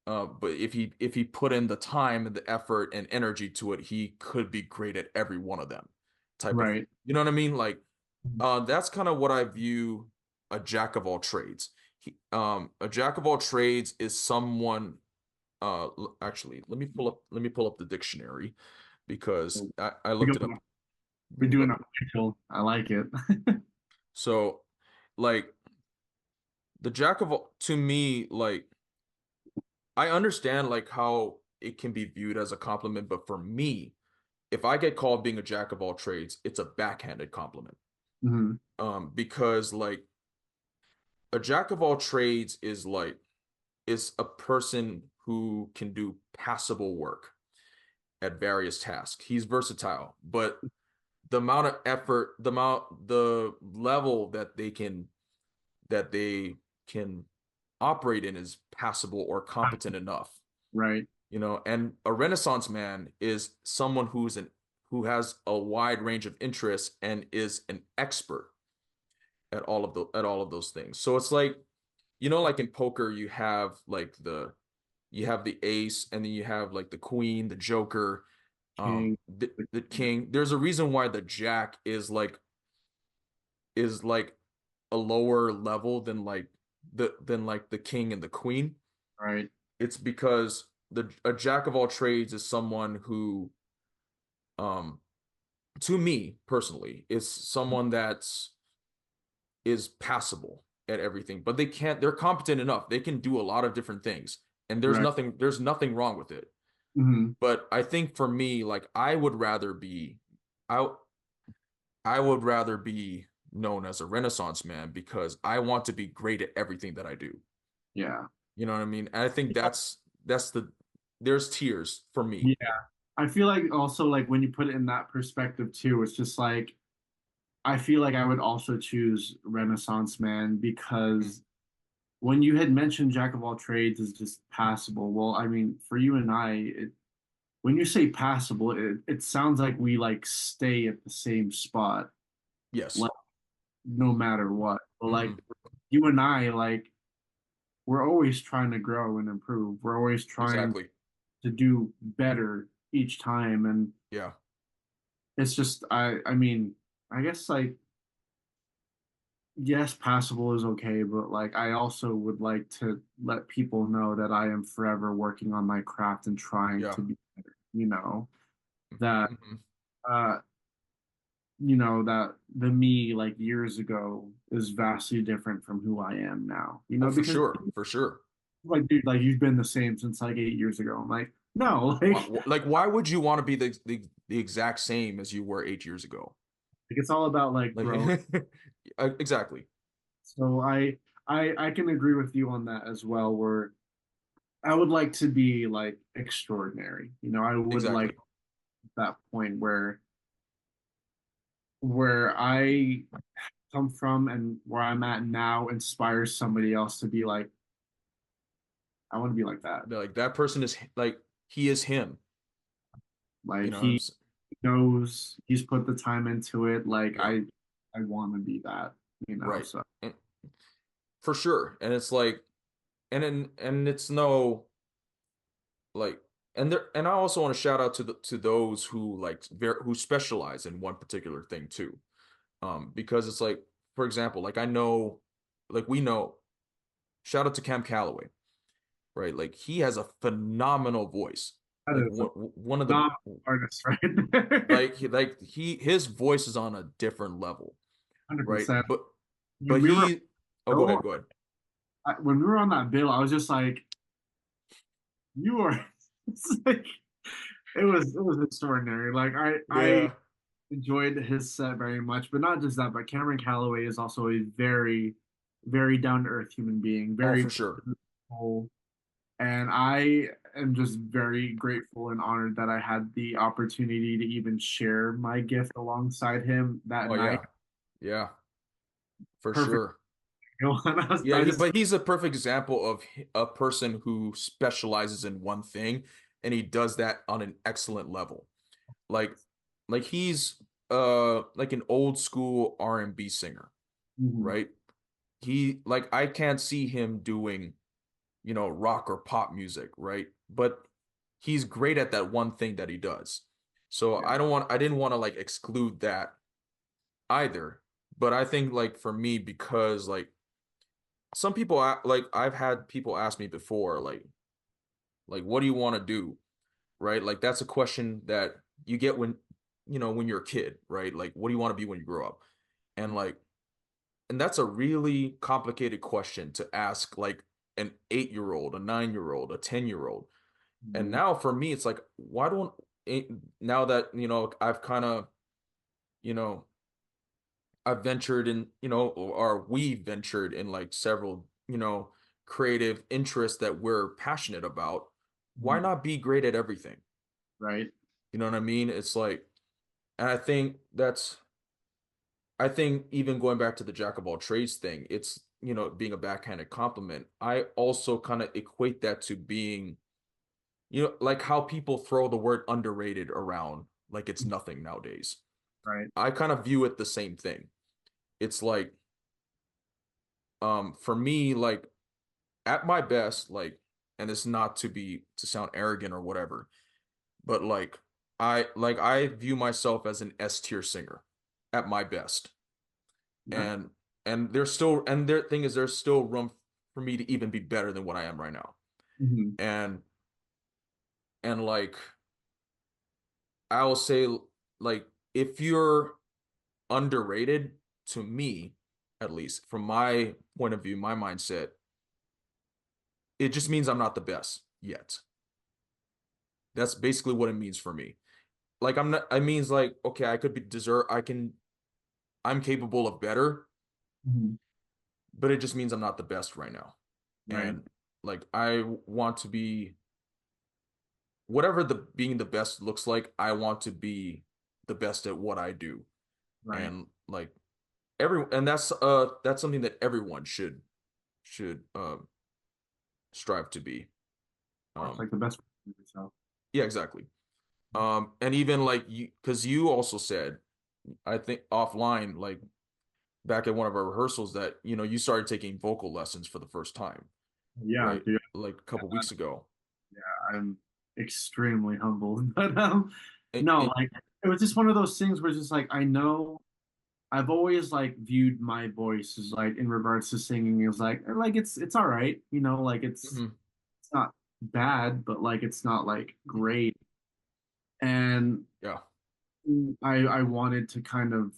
But if he put in the time and the effort and energy to it, he could be great at every one of them. Type of, Right. you know what I mean? Like, that's kind of what I view a jack of all trades. A jack of all trades is someone. Actually, let me pull up the dictionary because I We looked go, it up. we're doing it official. I like it. So, like the jack of all, to me, like I understand like how it can be viewed as a compliment, but for me, if I get called being a jack of all trades, it's a backhanded compliment. Hmm. Because like a jack of all trades is a person who can do passable work at various tasks. He's versatile, but the amount of effort, the level that they can operate in is passable or competent enough. Right. And a Renaissance man is someone who has a wide range of interests and is an expert at all of those things. So it's like, like in poker, you have the ace, and then you have like the queen, the joker, King. the king. There's a reason why the jack is like a lower level than the king and the queen. Right. It's because a jack of all trades is someone who, um to me personally, is someone is passable at everything, but they're competent enough. They can do a lot of different things, and Right. there's nothing wrong with it. Hmm. But I think for me, like I I would rather be known as a Renaissance man because I want to be great at everything that I do. Yeah. You know what I mean? And I think that's there's tiers for me. Yeah. I feel like also like when you put it in that perspective too, it's just like I feel like I would also choose Renaissance man because when you had mentioned Jack of all trades is just passable. Well, I mean, for you and when you say passable, it sounds like we like stay at the same spot, Yes. like no matter what. But like Hmm. you and I, like we're always trying to grow and improve. We're always trying Exactly. to do better each time, and Yeah. it's just I mean, I guess like yes, passable is okay, but like I also would like to let people know that I am forever working on my craft and trying Yeah. to be better, that Hmm. uh that the me like years ago is vastly different from who I am now. Oh, for Because sure. For sure. like dude, like you've been the same since like 8 years ago. I'm like, no, Why would you want to be the exact same as you were 8 years ago? it's all about like Like, growth. exactly. So I can agree with you on that as well, where I would like to be like extraordinary. I would like Exactly. that point where I come from and where I'm at now inspires somebody else to be like, I want to be like that. Like that person is like he is him. You Like know what I'm he saying? knows he's put the time into it. Like Yeah. I want to be that, Right. so And for sure. And it's like and it's no like and I also want to shout out to those who who specialize in one particular thing too. Because it's like, for example, like I know, like we know, shout out to Cam Calloway, right? Like he has a phenomenal voice. that Like is a one of the phenomenal artist right there. his voice is on a different level, right? 100%. But We were he oh, go so ahead, go ahead. when we were on that bill, I was just like, you are. It's like it was extraordinary. Like I Yeah. enjoyed his set very much, but not just that. But Cameron Calloway is also a very, very down to earth human being, Oh, very for sure. personable, and I am just very grateful and honored that I had the opportunity to even share my gift alongside him that Oh night. yeah. Yeah, for Perfect. sure. Yeah, I just but he's a perfect example of a person who specializes in one thing, and he does that on an excellent level. Like he's like an old school R&B singer, mhm, right? He like I can't see him doing, rock or pop music, right? But he's great at that one thing that he does. So yeah, I didn't want to like exclude that either. But I think like for me, because like some people like I've had people ask me before, like what do you want to do? Right? Like that's a question that you get when you're a kid, right? Like what do you want to be when you grow up? And like and that's a really complicated question to ask like an 8-year old, a 9-year old, a 10-year old. And mhm, now for me, it's like, why don't now that I've kind of, you know, I've ventured in, or we ventured in like several, creative interests that we're passionate about. Why mhm, not be great at everything? right, You know what I mean? It's like, and I think even going back to the jack of all trades thing, being a backhanded compliment, I also kind of equate that to being, like how people throw the word underrated around like it's nothing nowadays. Right. I kind of view it the same thing. It's like, for me, like at my best, like, and it's not to sound arrogant or whatever, but like I view myself as an S tier singer at my best. Yeah. And there's still and their thing is there's still room for me to even be better than what I am right now. Hmm. And like I will say, like, if you're underrated, to me, at least from my point of view, my mindset, it just means I'm not the best yet. That's basically what it means for me. Like I'm not, it means like, okay, I could be deserve I'm capable of better, Hmm. but it just means I'm not the best right now. Right. And like I want to be whatever the being the best looks like, I want to be the best at what I do. Right. And like that's something that everyone should strive to be. Of course, Um like the best version of yourself. yeah, exactly. And even like you, because you also said, I think offline, like back at one of our rehearsals, that you started taking vocal lessons for the first time, Yeah, right? dude. Like a couple weeks ago. Yeah, I'm extremely humbled. But no, And like it was just one of those things where it's just like I know I've always like viewed my voice as like in regards to singing is like it's all right, like mhm, it's not bad, but like it's not like great. And yeah, I wanted to kind of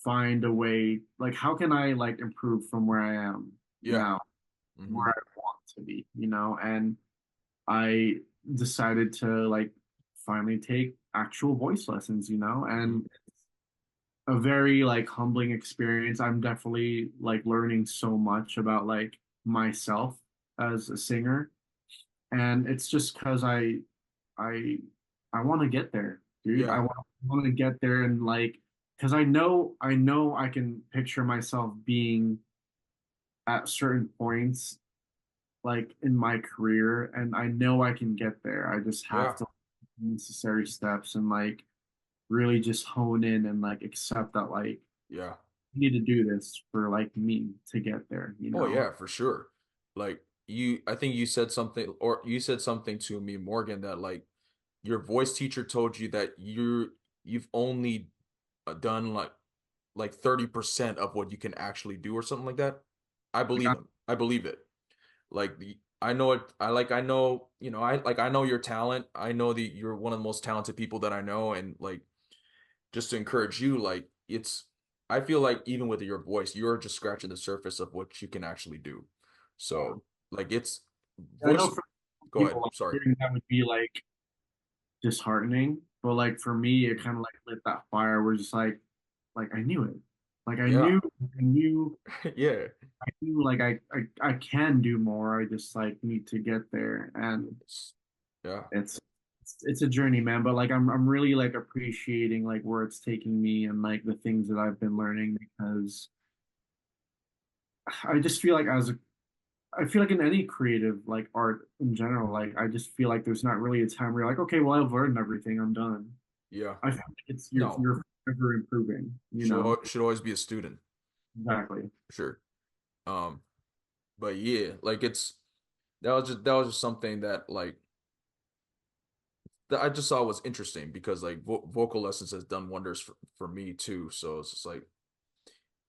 find a way, like how can I like improve from where I am yeah, now, hmm where I want to be, and I decided to like finally take actual voice lessons, hmm and a very like humbling experience. I'm definitely like learning so much about like myself as a singer, and it's just because I I want to get there, dude. yeah, Want to get there and like because I know I can picture myself being at certain points like in my career, and I know I can get there. I just have yeah, to necessary steps and like really just hone in and like accept that like yeah. I need to do this for like me to get there, Oh yeah, for sure. Like I think you said something to me, Morgan, that like your voice teacher told you that you've only done like 30% of what you can actually do or something like that. I Like believe him. I believe it. Like I know it. I know, I know your talent. I know that you're one of the most talented people that I know. And like, just to encourage you, like I feel like even with your voice, you're just scratching the surface of what you can actually do. So like it's I know voice. for Go ahead. people like Sorry. hearing that would be like disheartening, but like for me it Mm. kind of like lit that fire where just like I knew it. Like Yeah. I knew Yeah. I knew like I can do more. I just like need to get there, and Yeah. it's it's a journey, man. But like I'm really like appreciating like where it's taking me and like the things that I've been learning because I just feel like I feel like in any creative like art in general, like I just feel like there's not really a time where you're like, okay, well I've learned everything, I'm done. Yeah. I feel like it's No. you're forever improving, Should always be a student. Exactly. For sure. Um, but yeah, like that was just something that like that I just saw was interesting because like vocal lessons has done wonders for me too. So it's just like,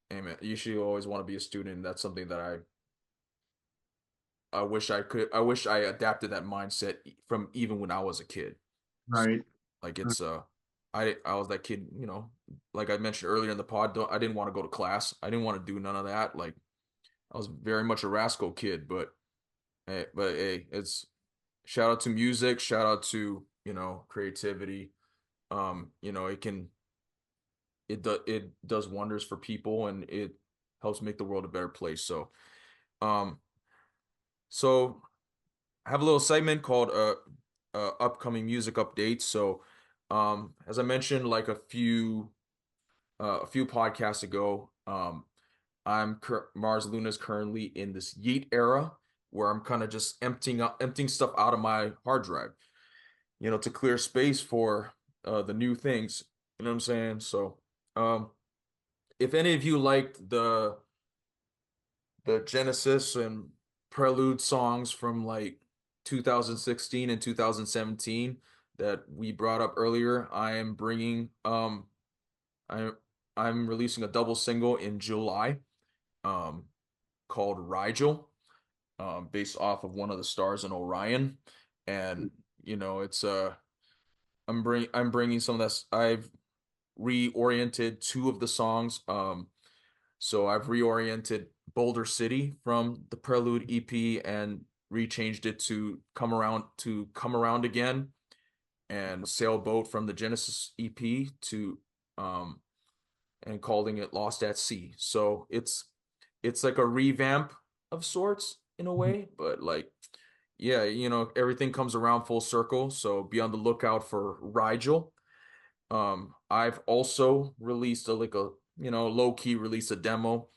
hey man, you should always want to be a student. That's something that I wish I could. I wish I adapted that mindset from even when I was a kid. So, Right. like it's I was that kid, like I mentioned earlier in the pod. I didn't want to go to class. I didn't want to do none of that. Like I was very much a rascal kid, but hey, it's shout out to music, shout out to creativity. It does wonders for people, and it helps make the world a better place. Um so I have a little segment called upcoming music updates. So as I mentioned, like a few podcasts ago, Mars Luna is currently in this Yeet era where I'm kind of just emptying stuff out of my hard drive, to clear space for the new things. You know what I'm saying? So, um, if any of you liked the Genesis and Prelude songs from like 2016 and 2017 that we brought up earlier, I I'm releasing a double single in July, um called Rigel, based off of one of the stars in Orion. And it's I'm bringing some of that. I've reoriented two of the songs. So I've reoriented Boulder City from the Prelude EP and rechanged it to Come Around Again, and Sailboat from the Genesis EP to um and calling it Lost at Sea. So it's like a revamp of sorts in a way, but like, yeah, everything comes around full circle. So be on the lookout for Rigel. I've also released low key released a demo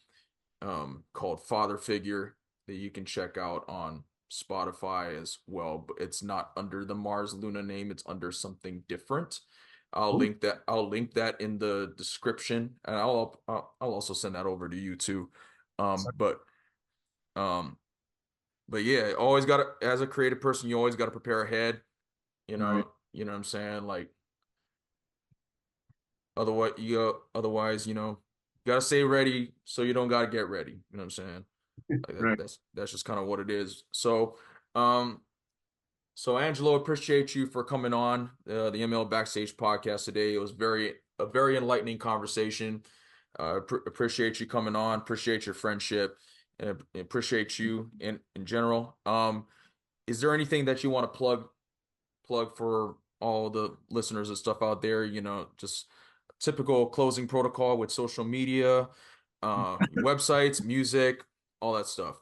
called Father Figure that you can check out on Spotify as well, but it's not under the Mars Luna name, it's under something different. Oh, I'll link that in the description, and I'll also send that over to you too. Um but um but yeah, always got to, as a creative person, you always got to prepare ahead, right. you know what I'm saying? Like, otherwise, got to stay ready so you don't got to get ready, you know what I'm saying? Like Right. that's just kind of what it is. Um, so Angelo, appreciate you for coming on the ML Backstage podcast today. It was a very enlightening conversation. Appreciate you coming on. Appreciate your friendship, and appreciate you in general. Is there anything that you want to plug for all the listeners and stuff out there? Just typical closing protocol with social media, websites, music, all that stuff.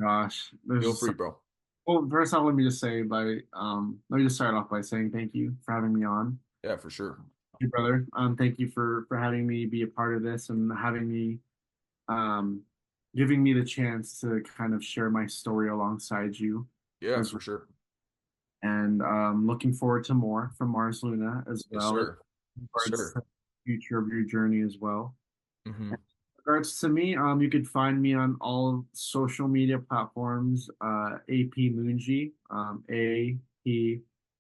Gosh, there's Feel just so, free, bro. well, first off, let me just start off by saying thank you for having me on. Yeah, for sure. Thank you, brother. Thank you for having me be a part of this and having me um giving me the chance to kind of share my story alongside you Yeah, as for well. sure. And looking forward to more from Mars Luna as Yes, well, in sir. Yes, regards to sir. the future of your journey as well. Mm-hmm. In regards to me, you could find me on all social media platforms, AP Moon.Gee,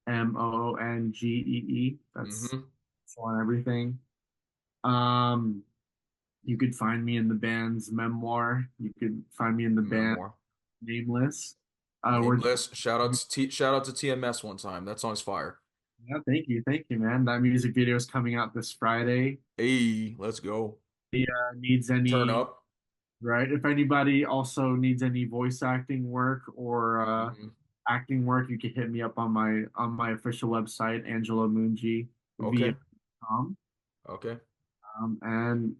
APMOONGEE. That's Mm-hmm. on everything. Um, you could find me in the band's Memoir. You could find me in the band Memoir. Nameless. We're Nameless. Shout out to TMS one time. That song's fire. Yeah, thank you, man. That music video is coming out this Friday. Hey, let's go. Needs Turn any up. Right? If anybody also needs any voice acting work or Mm-hmm. acting work, you can hit me up on my official website, Angelo Munji Okay. via.com. Okay. And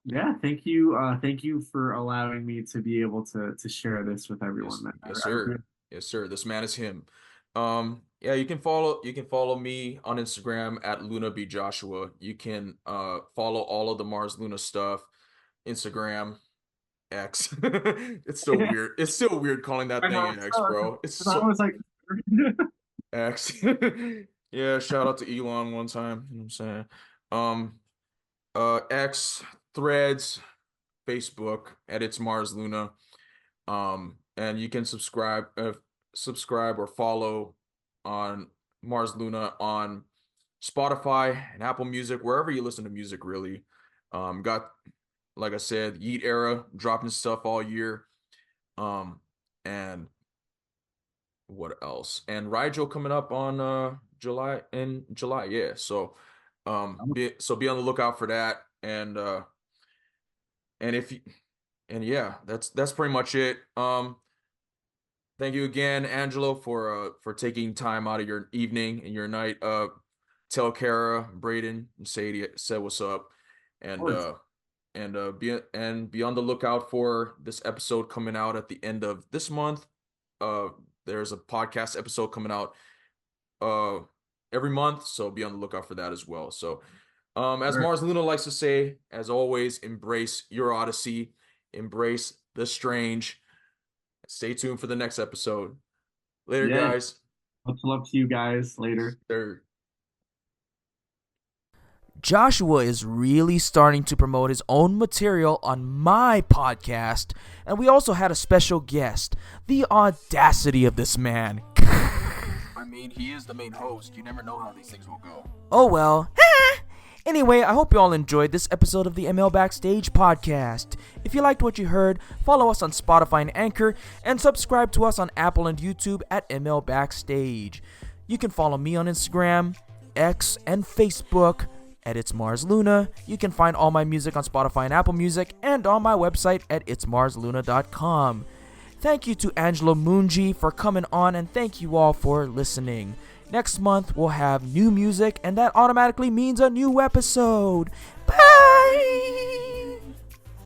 yeah, thank you for allowing me to be able to share this with everyone, Yes, man. yes, I sir. really Yes, sir. This man is him. Yeah, you can follow me on Instagram at Luna B Joshua. You can follow all of the Mars Luna stuff. Instagram, X. It's still weird. It's still weird calling that I know thing X, bro. It's I so was like X. Yeah, shout out to Elon one time. You know what I'm saying? Um, X, Threads, Facebook, at It's Mars Luna. And you can subscribe or follow on Mars Luna on Spotify and Apple Music, wherever you listen to music, really. Got, like I said, Yeet era dropping stuff all year. Um, and what else? And Rigel coming up on July, yeah. So be on the lookout for that. And if you and yeah, that's pretty much it. Thank you again, Angelo, for taking time out of your evening and your night. Tell Kara, Braden, and Sadie said what's up, and course. uh, be on the lookout for this episode coming out at the end of this month. Uh, there's a podcast episode coming out uh every month, so be on the lookout for that as well. So, As Sure. Mars Luna likes to say, as always, embrace your odyssey, embrace the strange. Stay tuned for the next episode. Later, Yeah. guys. Much love to you guys. Later. They're Joshua is really starting to promote his own material on my podcast, and we also had a special guest. The audacity of this man. I mean, he is the main host. You never know how these things will go. Oh well. Anyway, I hope you all enjoyed this episode of the ML Backstage podcast. If you liked what you heard, follow us on Spotify and Anchor, and subscribe to us on Apple and YouTube at ML Backstage. You can follow me on Instagram, X, and Facebook at It's Mars Luna. You can find all my music on Spotify and Apple Music, and on my website at itsmarsluna.com. Thank you to Angelo Munji for coming on, and thank you all for listening. Next month, we'll have new music, and that automatically means a new episode. Boo!